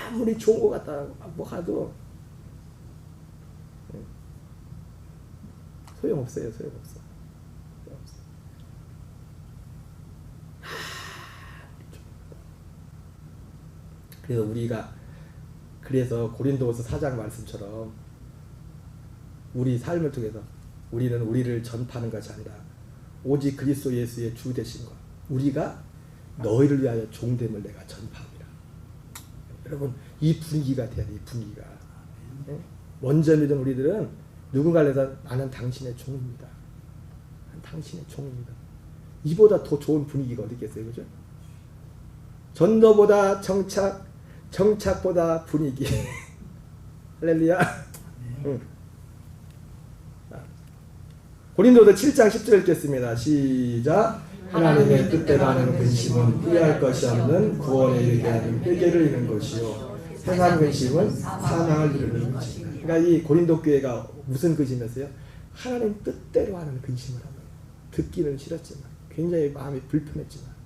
아무리 좋은 것 같다 뭐 가도 소용없어요. 그래서 고린도후서 4장 말씀처럼 우리 삶을 통해서 우리는 우리를 전파하는 것이 아니라 오직 그리스도 예수의 주 되신 것, 우리가 너희를 위하여 종됨을 내가 전파합니다. 여러분, 이 분위기가 돼야 돼. 이 분위기가. 먼저 믿은 우리들은 누군가를 위해서 나는 당신의 종입니다. 나는 당신의 종입니다. 이보다 더 좋은 분위기가 어디 있겠어요, 그죠? 전도보다 정착보다 분위기. 할렐루야. 고린도서 7장 10절 읽겠습니다. 시작. 하나님의 뜻대로 하는 근심은 후회할 것이 없는 구원에 이르게 하는 회개를 이루는 것이요, 세상 근심은 사망을 이루는 것이다. 그러니까 이 고린도 교회가 무슨 근심이었어요? 하나님 뜻대로 하는 근심을 하는 거예요. 듣기는 싫었지만, 굉장히 마음이 불편했지만.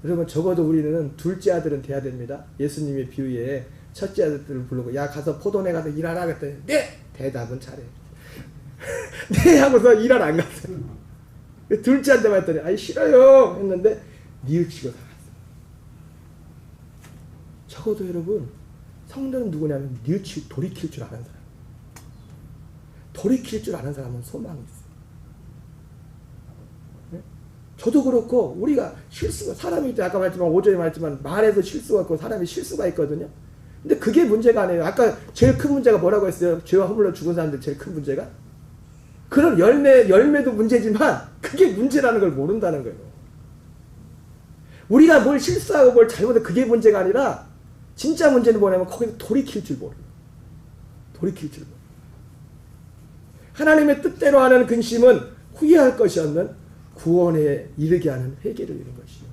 여러분, 적어도 우리는 둘째 아들은 돼야 됩니다. 예수님의 비유에 첫째 아들을 부르고 야 가서 포도내 가서 일하라 그랬더니 네! 대답은 잘해. 네! 하고서 일하러 안 갔어요. 둘째한테만 했더니 아이 싫어요 했는데 뉘우치고 살았어요. 적어도 여러분, 성도는 누구냐면 돌이킬 줄 아는 사람. 돌이킬 줄 아는 사람은 소망이 있어요. 저도 그렇고, 우리가 실수가, 사람이 아까 말했지만 5절에 말했지만 말에서 실수가 있고 사람이 실수가 있거든요. 근데 그게 문제가 아니에요. 아까 제일 큰 문제가 뭐라고 했어요? 죄와 허물로 죽은 사람들 제일 큰 문제가? 그런 열매도 문제지만 그게 문제라는 걸 모른다는 거예요. 우리가 뭘 실수하고 뭘 잘못해 그게 문제가 아니라 진짜 문제는 뭐냐면 거기서 돌이킬 줄 모르는 거예요. 하나님의 뜻대로 하는 근심은 후회할 것이 없는 구원에 이르게 하는 회개를 이루는 것이요,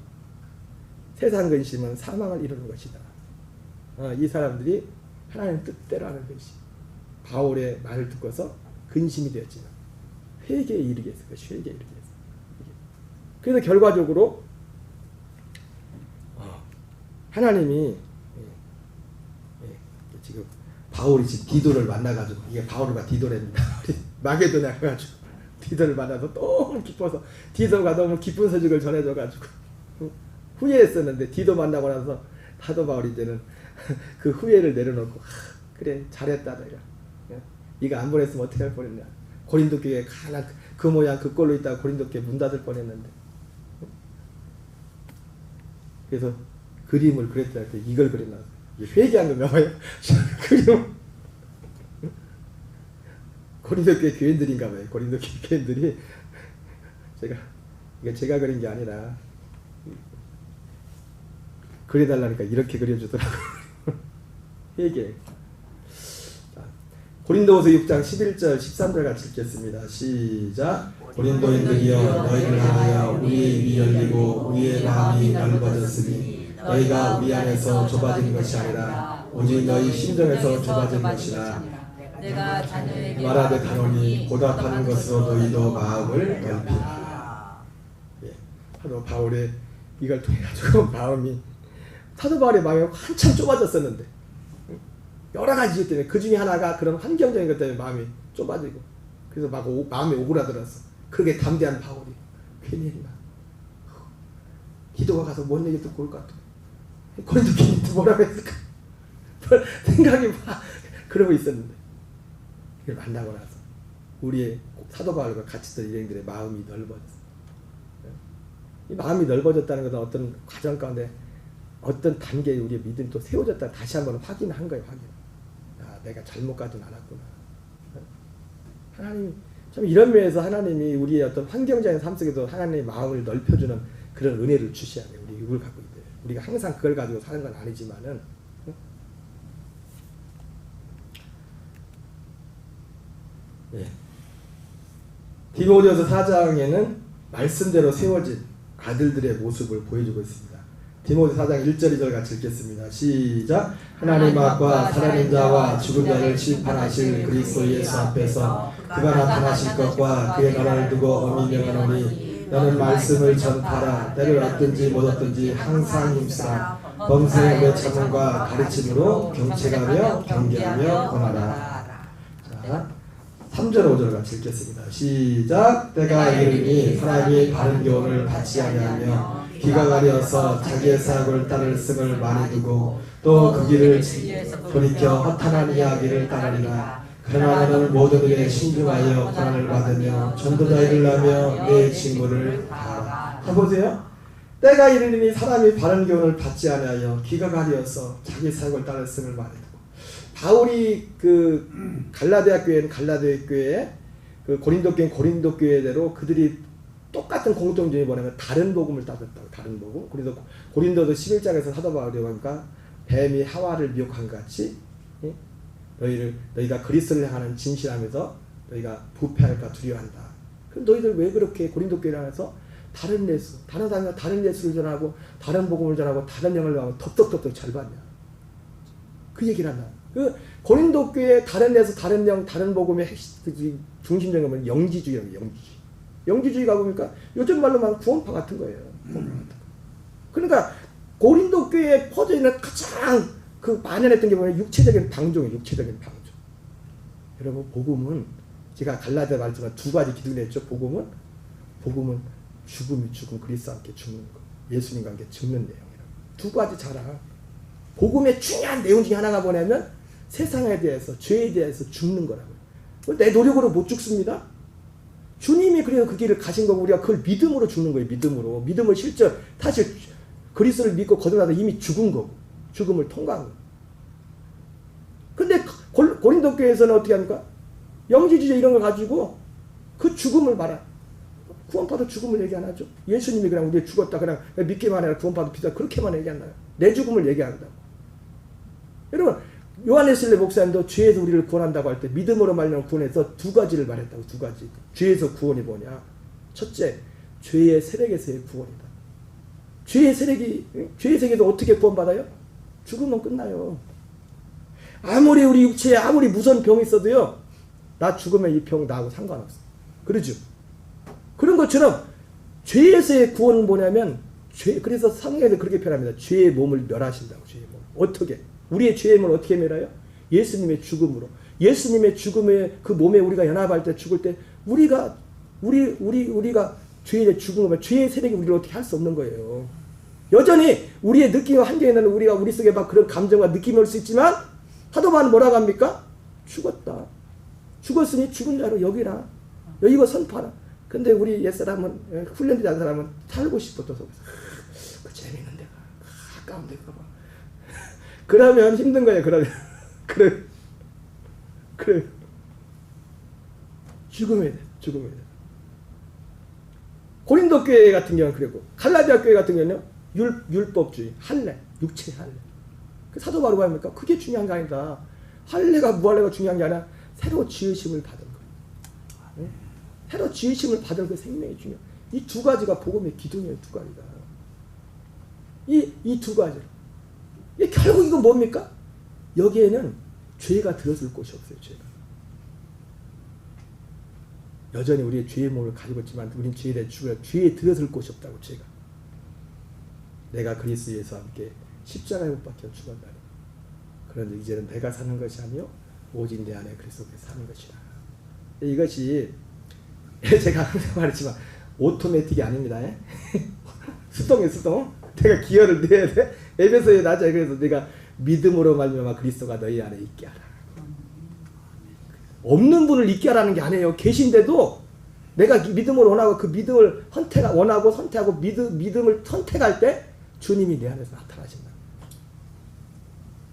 세상 근심은 사망을 이루는 것이다. 이 사람들이 하나님 뜻대로 하는 근심, 바울의 말을 듣고서 근심이 되었지만 회개에 이르게 했을 것이, 회개에 이르게 했어요. 그래서 결과적으로 하나님이 지금 바울이 지금 디도를 만나가지고, 이게 바울과 디도랍니다. 마게도냐 가가지고 디도를 만나서 너무 기뻐서, 디도가 너무 기쁜 소식을 전해줘가지고 후회했었는데, 디도 만나고 나서 사도 바울이 이제는 그 후회를 내려놓고 그래 잘했다 내가, 이거 안 보냈으면 어떻게 할 뻔했냐. 고린도 교회 가나 그 모양 그 꼴로 있다가 고린도 교회 문 닫을 뻔했는데. 그래서 그림을 그렸다 할 때 이걸 그렸나. 회개한 거 뭐예요? 그림. 고린도 교회 교인들인가 봐요. 고린도 교회 교인들이 제가 그린 게 아니라 그려달라니까 이렇게 그려주더라고요. 얘기해. 고린도후서 6장 11절 13절 같이 읽겠습니다. 시작. 고린도인들이여 너희를 향하여 우리의 입이 열리고 우리의 마음이 넓어졌으니 너희가 우리 안에서 좁아진 것이 아니라 오직 너희 심정에서 좁아진 것이라. 내가 자녀에게 말하되 가노니 보답하는 것으로 너희도 마음을 넓히라. 예, 사도 바울의 이걸 통해 가지고 마음이 사도 바울의 마음이 한참 좁아졌었는데 여러 가지 이유 때문에 그 중에 하나가 그런 환경적인 것 때문에 마음이 좁아지고 그래서 막 마음이 오그라들었어. 그렇게 담대한 바울이 괜히 했나? 기도가 가서 뭔 얘기 듣고 올 것 같아. 고린도 교인들 뭐라고 했을까? 생각이 막 그러고 있었는데 이걸 만나고 나서 우리의 사도 바울과 같이 있던 일행들의 마음이 넓어졌어. 이 마음이 넓어졌다는 것은 어떤 과정 가운데 어떤 단계에 우리의 믿음이 또 세워졌다 다시 한번 확인한 거예요. 확인. 아, 내가 잘못 가진 않았구나. 하나님 참 이런 면에서 하나님이 우리의 어떤 환경적인 삶 속에도 하나님의 마음을 넓혀주는 그런 은혜를 주셔야 돼요. 우리 이걸 갖고 있대요. 우리가 항상 그걸 가지고 사는 건 아니지만은 예. 디모데후서 4장에는 말씀대로 세워진 아들들의 모습을 보여주고 있습니다. 디모데 4장 1절 2절 같이 읽겠습니다. 시작. 하나님 앞과 살아있는 자와 죽은 자를 심판하실 그리스도 예수 앞에서 그가 나타나실 것과 그의 나라를 두고 엄히 명하노니 너는 말씀을 전파하라. 때를 얻든지 못 얻든지 항상 힘쓰라. 범사의 참음과 가르침으로 경책하며 경계하며 권하라. 자, 3절 5절 같이 읽겠습니다. 시작. 때가 이르니 사람이 바른 교훈을 받지 아니하며 귀가 가려서 자기의 사역을 따를 승을 많이 두고 또 그 길을 돌이켜 허탄한 이야기를 따르리라. 그러나 너는 모든 일에 신중하여 고난을 받으며 전도자의 일을 하며 내 친구를 다하라. 해보세요. 때가 이르니 사람이 바른 교훈을 받지 아니하여 귀가 가려서 자기 사역을 따를 승을 많이 두고 바울이 그 갈라디아 교회는 갈라디아 교회, 그 고린도 교회는 고린도 교회대로 그들이 똑같은 공통점이 뭐냐면 다른 복음을 따졌다고. 다른 복음. 그래서 고린도서 11장에서 사도 바울이 보니까 뱀이 하와를 미혹한 것 같이 너희가 그리스도를 향하는 진실하면서 너희가 부패할까 두려워한다. 그럼 너희들 왜 그렇게 고린도 교회를 향해서 다른 예수, 다른 사람이 다른 예수를 전하고 다른 복음을 전하고 다른 영을 하고 덥덥덥 잘 받냐? 그 얘기를 한다. 그 고린도 교회 다른 예수, 다른 영, 다른 복음의 중심적인 건 영지주의라고. 영지주의가 뭡니까? 요즘 말로 말하면 구원파 같은 거예요. 그러니까 고린도 교회에 퍼져 있는 가장 그 만연했던 게 뭐냐면 육체적인 방종이에요. 육체적인 방종. 여러분 복음은 제가 갈라디아 말씀한 두 가지 기둥을 했죠. 복음은 죽음이 죽음 그리스도와 함께 죽는 거. 예수님과 함께 죽는 내용이라고. 두 가지 자랑. 복음의 중요한 내용 중에 하나가 뭐냐면 세상에 대해서 죄에 대해서 죽는 거라고요. 내 노력으로 못 죽습니다. 주님이 그래서 그 길을 가신 거고 우리가 그걸 믿음으로 죽는 거예요. 믿음으로. 믿음을 실제 사실 그리스도를 믿고 거듭나서 이미 죽은 거고 죽음을 통과한 거예요. 근데 고린도 교회에서는 어떻게 합니까? 영지주의 이런 걸 가지고 그 죽음을 말하. 구원파도 죽음을 얘기 안 하죠. 예수님이 그냥 우리 죽었다 그냥 믿기만 해라 구원파도 비다 그렇게만 얘기한다요. 내 죽음을 얘기 안 한다고. 여러분 요한웨슬리 목사님도 죄에서 우리를 구원한다고 할 때 믿음으로 말미암아 구원해서 두 가지를 말했다고. 두 가지. 죄에서 구원이 뭐냐? 첫째, 죄의 세력에서의 구원이다. 죄의 세력에서 어떻게 구원받아요? 죽으면 끝나요. 아무리 우리 육체에 아무리 무서운 병이 있어도요. 나 죽으면 이 병 나하고 상관없어. 그러죠? 그런 것처럼 죄에서의 구원은 뭐냐면 그래서 성경에서 그렇게 표현합니다. 죄의 몸을 멸하신다고. 죄의 몸. 어떻게? 우리의 죄의 몸을 어떻게 멸해요? 예수님의 죽음으로. 예수님의 죽음에 그 몸에 우리가 연합할 때 죽을 때 우리가 죄의 죽음을 죄의 세력이 우리를 어떻게 할 수 없는 거예요. 여전히 우리의 느낌과 한계에는 우리가 우리 속에 막 그런 감정과 느낌이 올 수 있지만 사도 바울은 뭐라고 합니까? 죽었다. 죽었으니 죽은 자로 여기라. 여기고 선포하라. 근데 우리 옛사람은 훈련되지 않은 사람은 살고 싶어 또 속에서. 그 재밌는 데가 아까운 데가 봐. 그러면 힘든 거예요. 그러면 그래. 죽음에 대해 죽음에 대해. 고린도 교회 같은 경우는 그리고 갈라디아 교회 같은 경우는요 율법주의 할례 육체 할례. 그 사도 바울이 합니까? 그게 중요한 게 아니다. 할례가 무할례가 중요한 게 아니라 새로 지으심을 받은 거. 네? 새로 지으심을 받은 그 생명이 중요. 이 두 가지가 복음의 기둥이에요. 두 가지가. 이 두 가지. 결국 이건 뭡니까? 여기에는 죄가 들어설 곳이 없어요. 죄가. 여전히 우리의 죄의 몸을 가지고 있지만 우리는 죄에 대해 죽어야 죄에 들어설 곳이 없다고. 죄가. 내가 그리스도에서 함께 십자가에 못 박혀 죽었다니. 그런데 이제는 내가 사는 것이 아니요 오직 내 안에 그리스도께서 사는 것이라. 이것이 제가 항상 말했지만 오토매틱이 아닙니다. 수동이에요. 수동. 내가 기여를 내야 돼. 에베소에 나자. 그래서 내가 믿음으로 말미암아 그리스도가 너희 안에 있게 하라. 없는 분을 있게 하라는 게 아니에요. 계신데도 내가 믿음을 원하고 그 믿음을 원하고 선택하고 믿음을 선택할 때 주님이 내 안에서 나타나신다.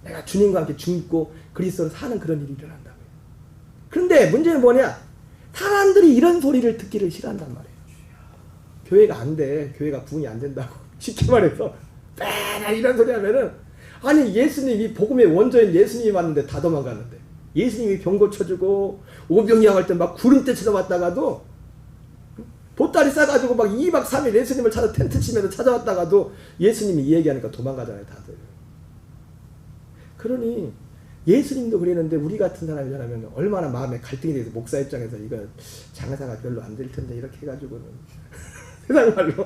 내가 주님과 함께 죽고 그리스도로 사는 그런 일이 일어난다고요. 그런데 문제는 뭐냐? 사람들이 이런 소리를 듣기를 싫어한단 말이에요. 교회가 안 돼. 교회가 부흥이 안 된다고. 쉽게 말해서 맨날 이런 소리 하면은 아니 예수님이 복음의 원조인 예수님이 왔는데 다 도망가는데 예수님이 병 고쳐주고 오병이어 할 때 막 구름대 쳐다봤다가도 보따리 싸가지고 막 2박 3일 예수님을 찾아 텐트 치면서 찾아왔다가도 예수님이 이 얘기하니까 도망가잖아요. 다들. 그러니 예수님도 그랬는데 우리 같은 사람이라면 얼마나 마음에 갈등이 돼서 목사 입장에서 이거 장사가 별로 안 될 텐데 이렇게 해가지고는 세상 말로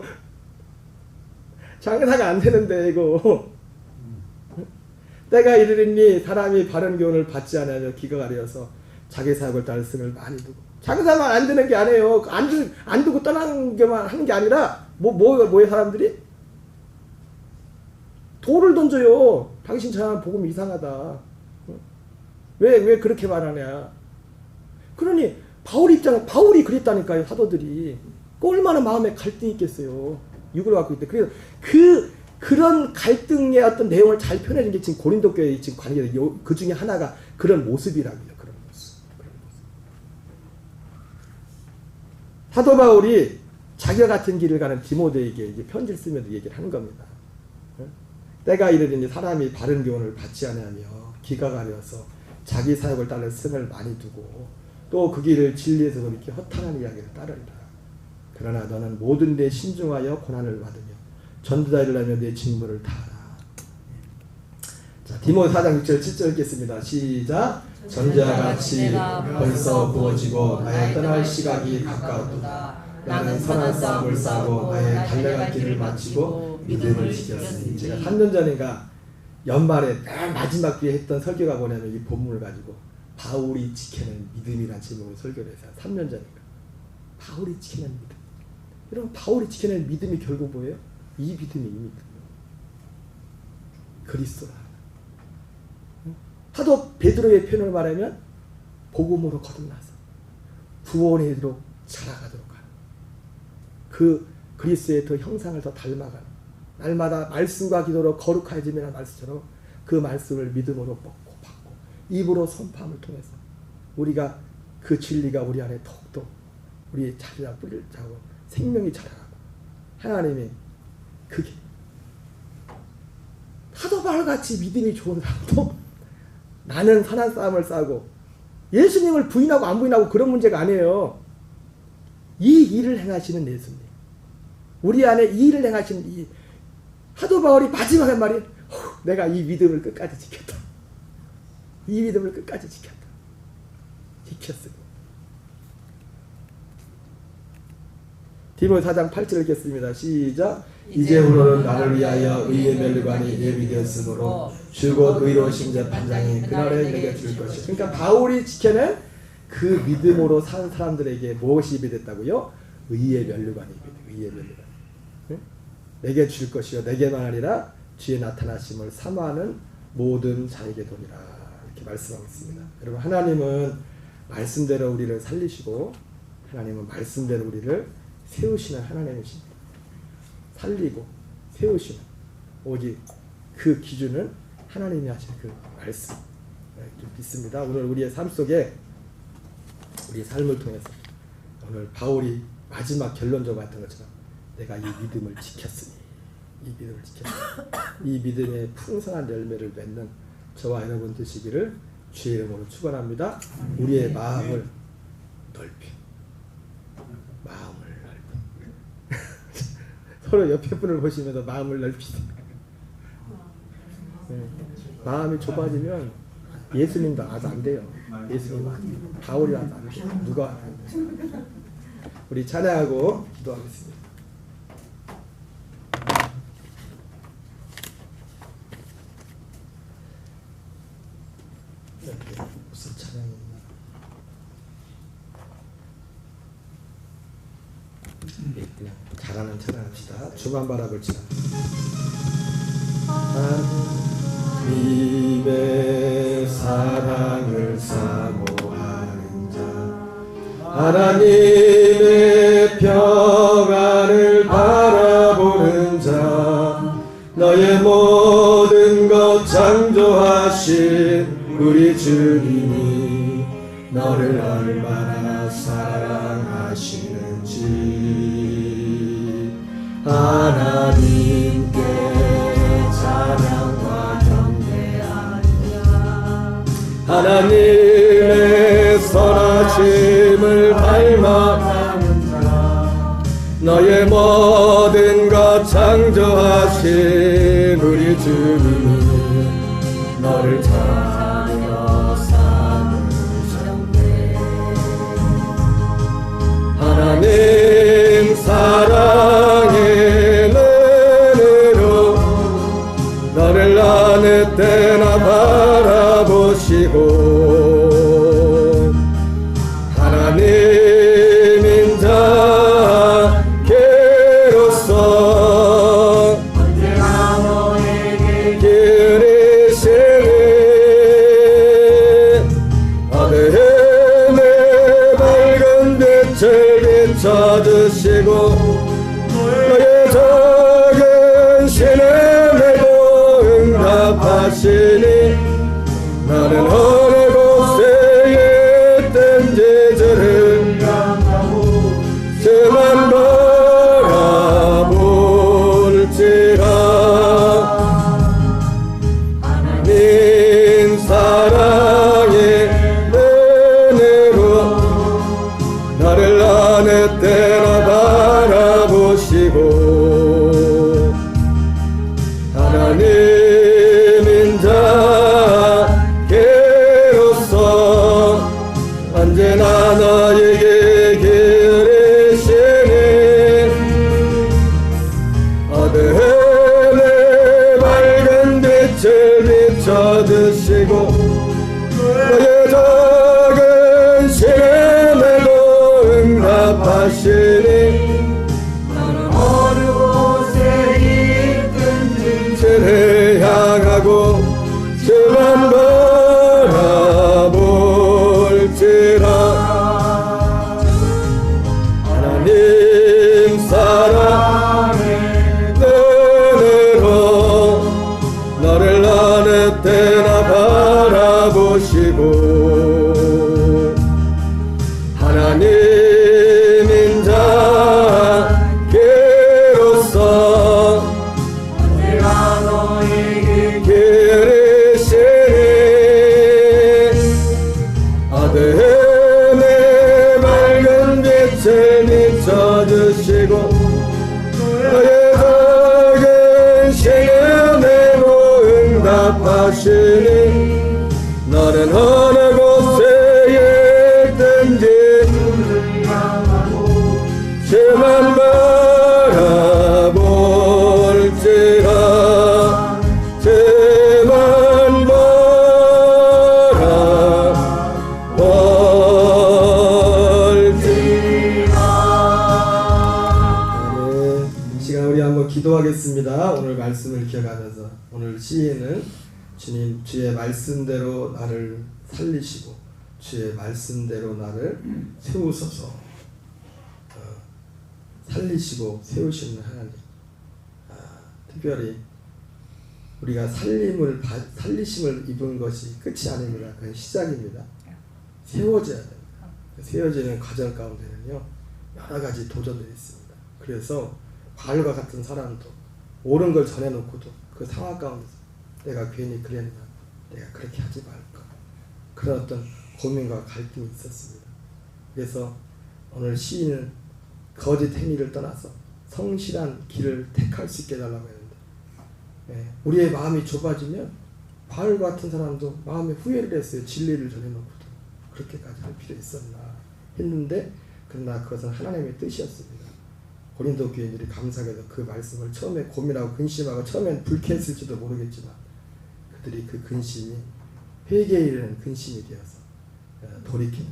장사가 안 되는데 이거 때가 이르리니 사람이 바른 교훈을 받지 않으며 기가 가려서 자기 사역을 따를 승을 많이 두고 장사만 안 되는 게 아니에요. 안 두고 떠나는 게만 하는 게 아니라 뭐에 사람들이 돌을 던져요. 당신 전하는 복음이 이상하다. 왜 그렇게 말하냐. 그러니 바울이 그랬다니까요. 사도들이. 얼마나 마음에 갈등이 있겠어요. 육을 갖고 있대. 그래서 그런 갈등의 어떤 내용을 잘 표현해준 게 지금 고린도 교회의 지금 관계예요. 그 중에 하나가 그런 모습이랍니다. 그런 모습. 사도 바울이 자기와 같은 길을 가는 디모데에게 이제 편지를 쓰면서 얘기를 하는 겁니다. 때가 이르니 사람이 바른 교훈을 받지 않으며 기가 가려서 자기 사역을 따를 승을 많이 두고 또 그 길을 진리에서 돌이켜 허탄한 이야기를 따르리라. 그러나 너는 모든 데 신중하여 고난을 받으며 전도자를 하며 내 직무를 다하라. 자, 디모데 4장 6절 7절 읽겠습니다. 시작. 전자와 같이 벌써 부어지고 나의 떠날 시각이 가까웠도다. 나는 선한 싸움을 싸고 나의 달려갈 길을 마치고 믿음을 지켰으니. 제가 3년 전인가 연말에 맨 마지막 기회에 했던 설교가 뭐냐면 이 본문을 가지고 바울이 지켜낸 믿음이라는 제목으로 설교를 했어요. 3년 전인가. 바울이 지켜낸 믿음. 여러분 바울이 지켜낸 믿음이 결국 뭐예요? 이 믿음이 이 믿음. 그리스도라. 하도 베드로의 표현을 말하면 복음으로 거듭나서 구원에 이르도록 자라가도록 하는 그 그리스도의 더 형상을 더 닮아가는 날마다 말씀과 기도로 거룩해지면 말씀처럼 그 말씀을 믿음으로 먹고 받고 입으로 선포함을 통해서 우리가 그 진리가 우리 안에 더욱더 우리의 자리가 뿌리를 자고 생명이 자라가고 하나님이 그게 사도 바울같이 믿음이 좋은 사람도 나는 선한 싸움을 싸고 예수님을 부인하고 안 부인하고 그런 문제가 아니에요. 이 일을 행하시는 예수님, 우리 안에 이 일을 행하시는 이 사도 바울이 마지막에 말이 내가 이 믿음을 끝까지 지켰다. 이 믿음을 끝까지 지켰다. 지켰으니. 디모데 4장 8절 읽겠습니다. 시작. 이제후로는 나를 위하여 의의 멸류관이 예비되었으므로 주곧 의로우신 재판장이 그날에 내게 줄 것이요. 그러니까 바울이 지켜낸 그 믿음으로 산 사람들에게 무엇이 예비됐다고요? 의의 멸류관이 예비돼. 의의 멸류관. 네? 내게 줄 것이요 내게만 아니라 주의 나타나심을 사모하는 모든 자에게 도니라. 이렇게 말씀하고 있습니다. 여러분 하나님은 말씀대로 우리를 살리시고 하나님은 말씀대로 우리를 세우시는 하나님이십니다. 살리고 세우시는 오직 그 기준은 하나님이 하신 그 말씀 좀 믿습니다. 오늘 우리의 삶 속에 우리의 삶을 통해서 오늘 바울이 마지막 결론적으로 했던 것처럼 내가 이 믿음을 지켰으니 이 믿음의 풍성한 열매를 맺는 저와 여러분 되시기를 주의 이름으로 축원합니다. 우리의 마음을 넓히 서로 옆에 분을 보시면서 마음을 넓히세요. 마음이 좁아지면 예수님도 아주 안 돼요. 예수님 바울이 아주 안 돼요. 누가 안 돼요. 우리 찬양하고 기도하겠습니다. 무슨 찬양이 있나? 그냥 잘하는 찬양합시다. 주만 바라볼지라. 하나님의 사랑을 사모하는 자, 하나님의 평안을 바라보는 자, 너의 모든 것 창조하신 우리 주님이 너를 얼마나 사랑하시는지 하나님께 찬양과 경배하리라. 하나님의 선하심을 닮아가는 자, 너의 모든 것 창조하신 우리 주님이 너를 찾아 삼으셨네. 하나님 사랑의 눈으로 너를 어느 때나 바라보시고 하나님인 자께로서 언제나 너에게 기르시니 어둠의 밝은 빛을 비춰주시고 너의 작은 신음에도 응답하시니 나는 어느 곳에 있든지 주를 주만 바라볼지라. 하나님 사랑의 눈으로 나를 어느 때나 바라보시고 하나님인 자께로서 언제나 너에게 기르시니 어둠의 밝은 빛을 비춰주시고 너의 작은 신음에도 응답하시니 나는 어느 곳에 있든지 주를 향하고 주만 바라볼지라. 하나님 사랑의 눈으로 너를 어느 때나 바라보시고 하나님인 자께로서 언제나 너에게 기르시니 어둠의 밝은 빛을 비춰주시고 너의 작은 신음에도 응답하시니 너는 어느 곳에 있든지 주만 바라볼지라. 주만 바라볼지라. 아멘. 이 시간 우리 한번 기도하겠습니다. 오늘 말씀을 기억하면서 오늘 시인은 주님 주의 말씀대로 나를 살리시고 주의 말씀대로 나를 세우소서. 살리시고 세우시는 하나님. 특별히 우리가 살리심을 입은 것이 끝이 아닙니다. 그건 시작입니다. 세워져야 됩니다. 세워지는 과정 가운데는요 여러 가지 도전들이 있습니다. 그래서 바울과 같은 사람도 옳은 걸 전해놓고도 그 상황 가운데서 내가 괜히 그랬나, 내가 그렇게 하지 말까, 그런 어떤 고민과 갈등이 있었습니다. 그래서 오늘 시인은 거짓 행위를 떠나서 성실한 길을 택할 수 있게 해달라고 했는데, 우리의 마음이 좁아지면 바울 같은 사람도 마음에 후회를 했어요. 진리를 전해놓고도 그렇게까지 할 필요 있었나 했는데, 그러나 그것은 하나님의 뜻이었습니다. 고린도 교인들이 감사하게도 그 말씀을 처음에 고민하고 근심하고 처음엔 불쾌했을지도 모르겠지만 그들이 그 근심이 회개에 이르는 근심이 되어서 돌이키는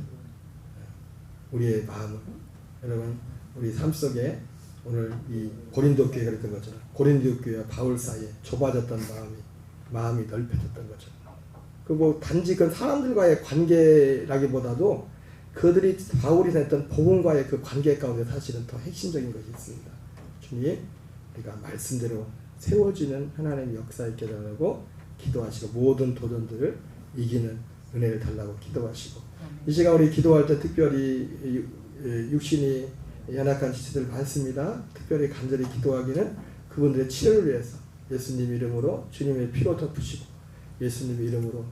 우리의 마음을, 여러분 우리 삶 속에 오늘 이 고린도 교회가 그랬던 것처럼 고린도 교회와 바울 사이에 좁아졌던 마음이 넓혀졌던 거죠. 그리고 단지 그 사람들과의 관계라기보다도 그들이 바울이 했던 복음과의 그 관계 가운데 사실은 더 핵심적인 것이 있습니다. 주님, 우리가 말씀대로 세워지는 하나님의 역사 있게 달라고 기도하시고 모든 도전들을 이기는 은혜를 달라고 기도하시고, 이 시간 우리 기도할 때 특별히 육신이 연약한 지체들 많습니다. 특별히 간절히 기도하기는 그분들의 치료를 위해서 예수님 이름으로 주님의 피로 덮으시고 예수님 이름으로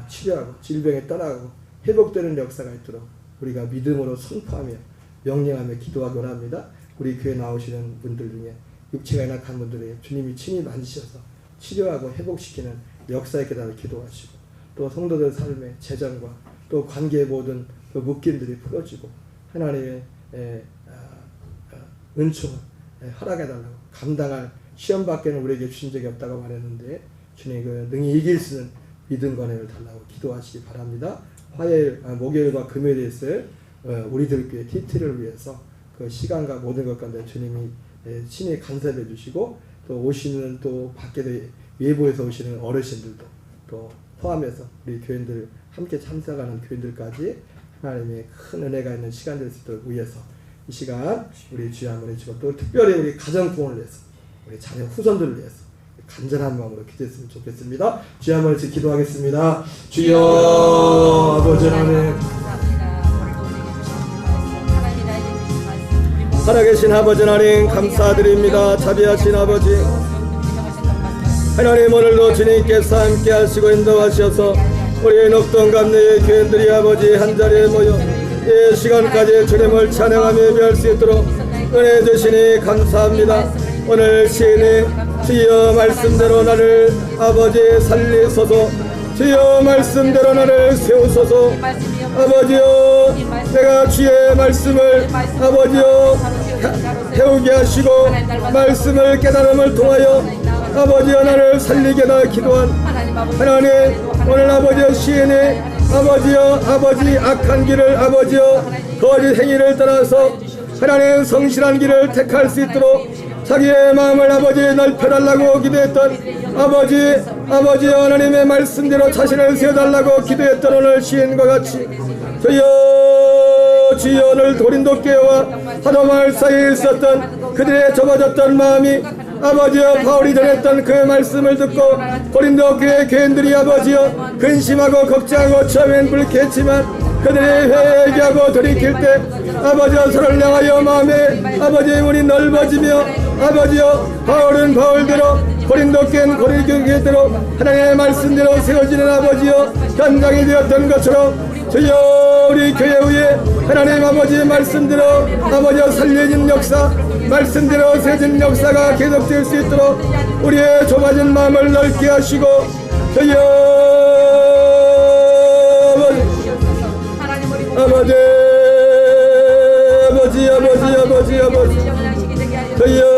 치료하고 질병에 떠나고 회복되는 역사가 있도록 우리가 믿음으로 선포하며 명령하며 기도하기 원합니다. 우리 교회 나오시는 분들 중에 육체가 연약한 분들에게 주님이 친히 만지셔서 치료하고 회복시키는 역사 있게 달라고 기도하시고, 또 성도들 삶의 재정과 또 관계의 모든 그 묶임들이 풀어지고 하나님의 은총을 허락해달라고, 감당할 시험 밖에는 우리에게 주신 적이 없다고 말했는데 주님 그 능히 이길 수 있는 믿음과 은혜를 달라고 기도하시기 바랍니다. 화요일, 목요일과 금요일에 있을 우리들 교회 TT를 위해서 그 시간과 모든 것 가운데 주님이 친히 간섭해 주시고, 또 오시는 또 밖에서 외부에서 오시는 어르신들도 또 포함해서 우리 교인들 함께 참석하는 교인들까지 하나님의 큰 은혜가 있는 시간 될 수 있도록 위해서 이 시간 우리 주여 한번 해주시고, 또 특별히 우리 가정 구원을 위해서 우리 자녀 후손들을 위해서 간절한 마음으로 기도했으면 좋겠습니다. 주여 한번 같이 기도하겠습니다. 주여 아버지 하나님, 살아계신 아버지 하나님 감사드립니다. 자비하신 아버지 하나님, 오늘도 주님께서 함께 하시고 인도하셔서 우리 녹동 감내의 교인들이 아버지 한자리에 모여 이 시간까지 주님을 찬양하며 예배할 수 있도록 은혜 주시니 감사합니다. 오늘 시인이 주여 말씀대로 나를 아버지 살리소서, 주여 말씀대로 나를 세우소서, 아버지여 내가 주의 말씀을 아버지여 배우게 하시고 말씀을 깨달음을 통하여 아버지여 나를 살리게 나 기도한 하나님, 오늘 아버지여 시인이 아버지 악한 길을 아버지여 거짓 행위를 떠나서 하나님 성실한 길을 택할 수 있도록 자기의 마음을 아버지 넓혀달라고 기도했던 아버지 하나님의 말씀대로 자신을 세워달라고 기도했던 오늘 시인과 같이 주여 오늘 고린도 교회와 하도마을 사이에 있었던 그들의 좁아졌던 마음이 아버지여 바울이 전했던 그 말씀을 듣고 고린도 교회 교인들이 아버지여 근심하고 걱정하고 처음엔 불쾌했지만 그들이 회개하고 돌이킬 때 아버지여 서로를 향하여 마음에 아버지의 문이 넓어지며 아버지여 바울은 바울대로 고린도 교회는 고린도 교회대로 하나님의 말씀대로 세워지는 아버지여 현장이 되었던 것처럼 주여 우리 교회 위에 하나님 아버지의 말씀대로 아버지여 살려진 역사 말씀대로 세워진 역사가 계속될 수 있도록 우리의 좁아진 마음을 넓게 하시고 주여 아버지 주여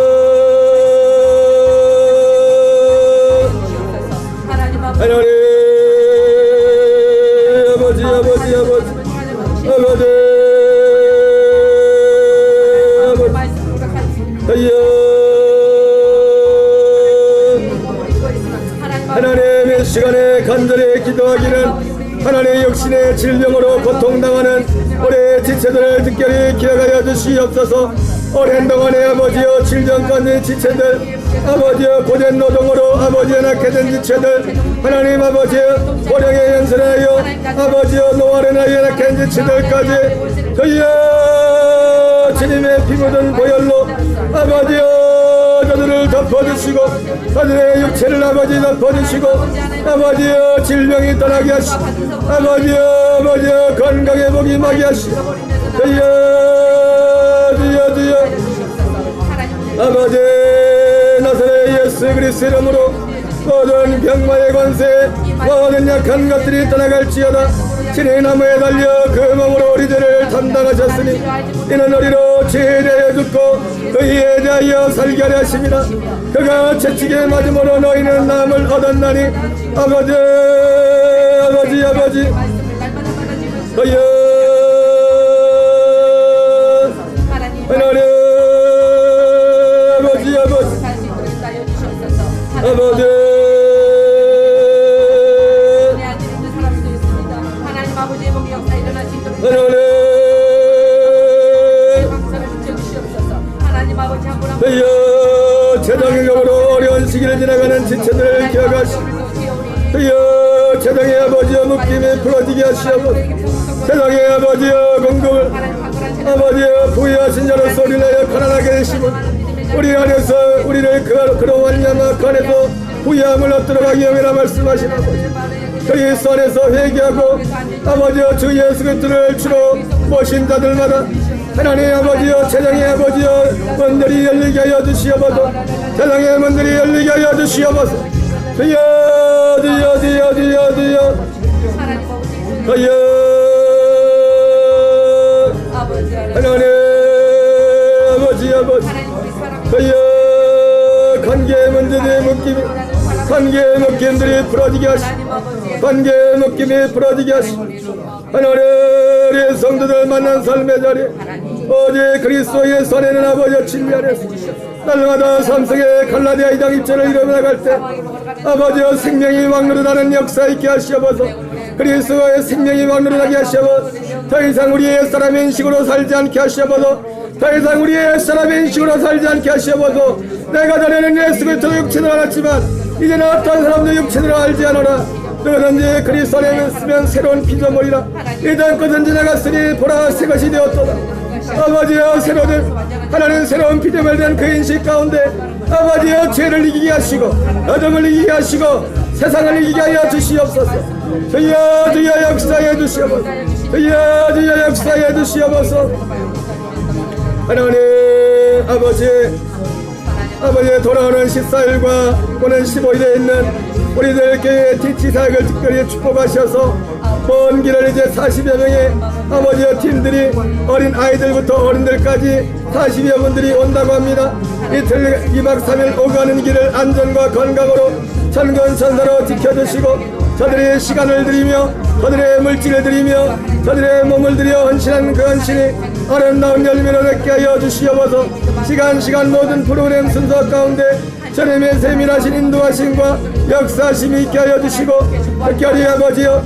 하나님 하나님의 시간에 간절히 기도하기는 하나님의 육신의 질병으로 고통당하는 우리 지체들을 특별히 기억하여 주시옵소서. 오랜 동안에 아버지여 질병 가운데 지체들 아버지여 고된 노동으로 아버지여 낙해된 지체들 하나님 아버지여 고령에 연설하여 아버지여 노화를 하여 낙해된 지체들까지 주님의 피 묻은 보혈로 아버지여 저들을 덮어주시고 저들의 육체를 아버지 덮어주시고 아버지여 질병이 떠나게 하시고 아버지여 건강의 복이 임하게 하시고 주여 아버지 나사렛 예수 그리스도의 이름으로 모든 병마의 권세 모든 약한 것들이 떠나갈지어다. 진의 나무에 달려 그 몸으로 우리 죄를 담당하셨으니 이는 우리로 죄에 대하여 죽고 의에 대하여 살게 하려 하십니다. 그가 채찍에 맞음으로 너희는 남을 얻었나니 아버지 주여 하나님 아버지 주여 재정의감으로 어려운 시기를 지나가는 지체들을 기억하시고 주여 재정의 아버지여 묶임이 풀어지게 하시옵소서. 재정의 아버지여 공급을 아버지여 부유하신 자로서 우리를 내어 가난하게 되시고 우리 안에서 우리를 그로 말미암아 그 안에서 부유함을 얻도록 하기 위함이라 말씀하신 아버지 그리스도 안에서 회개하고 아버지여 주 예수 그리스도를 주로 모신 자들마다 하나님 아버지여 재정의 아버지여 문들이 열리게 하여 주시옵소서. 재정의 문들이 열리게 하여 주시옵소서. 주여 하나님 아버지 주여 관계의 문제들의 묶임이 관계의 묶임들이 풀어지게 하시고 관계의 묶임이 풀어지게 하시고 하나님 우리 성도들 만난 삶의 자리 어제 그리스도의 손에는 아버지여 진리하였소. 날마다 삼성의 갈라디아 2장 1절을 일어나갈 때 아버지여 생명이 왕노릇하는 역사 있게 하시옵소서. 그리스도의 생명이 왕노릇하게 하시옵소서. 더 이상 우리의 사람의 인식으로 살지 않게 하시옵소서. 더 이상 우리의 사람의 인식으로 살지 않게 하시옵소서. 내가 전에는 예수 그리스도 육체를 알았지만 이제는 어떤 사람도 육체를 알지 않으나 누구든지 그리스도 안에 있으면 새로운 피조물이라 이전 것은 지나갔으니 보라 새 것이 되었도다. 아버지여 새로운 하나님 새로운 피조물 된 그 인식 가운데 아버지여 죄를 이기게 하시고 어둠을 이기게 하시고 세상을 이기게 하여 주시옵소서. 주여 역사해 주시옵소서. 주여 역사해 주시옵소서. 하나님 아버지 돌아오는 14일과 오는 15일에 있는 우리들 교회 TT사역을 특별히 축복하셔서 먼 길을 이제 40여 명의 아버지의 팀들이 어린 아이들부터 어른들까지 40여 분들이 온다고 합니다. 이틀 2박 3일 오가는 길을 안전과 건강으로 천근천사로 지켜주시고 저들의 시간을 드리며 저들의 물질을 드리며 저들의 몸을 들여 헌신한 그 헌신이 아름다운 열매를 맺게 하여 주시옵소서. 시간 모든 프로그램 순서 가운데 주님의 세밀하신 인도하심과 역사하심이 있게 하여 주시고 특별히 아버지여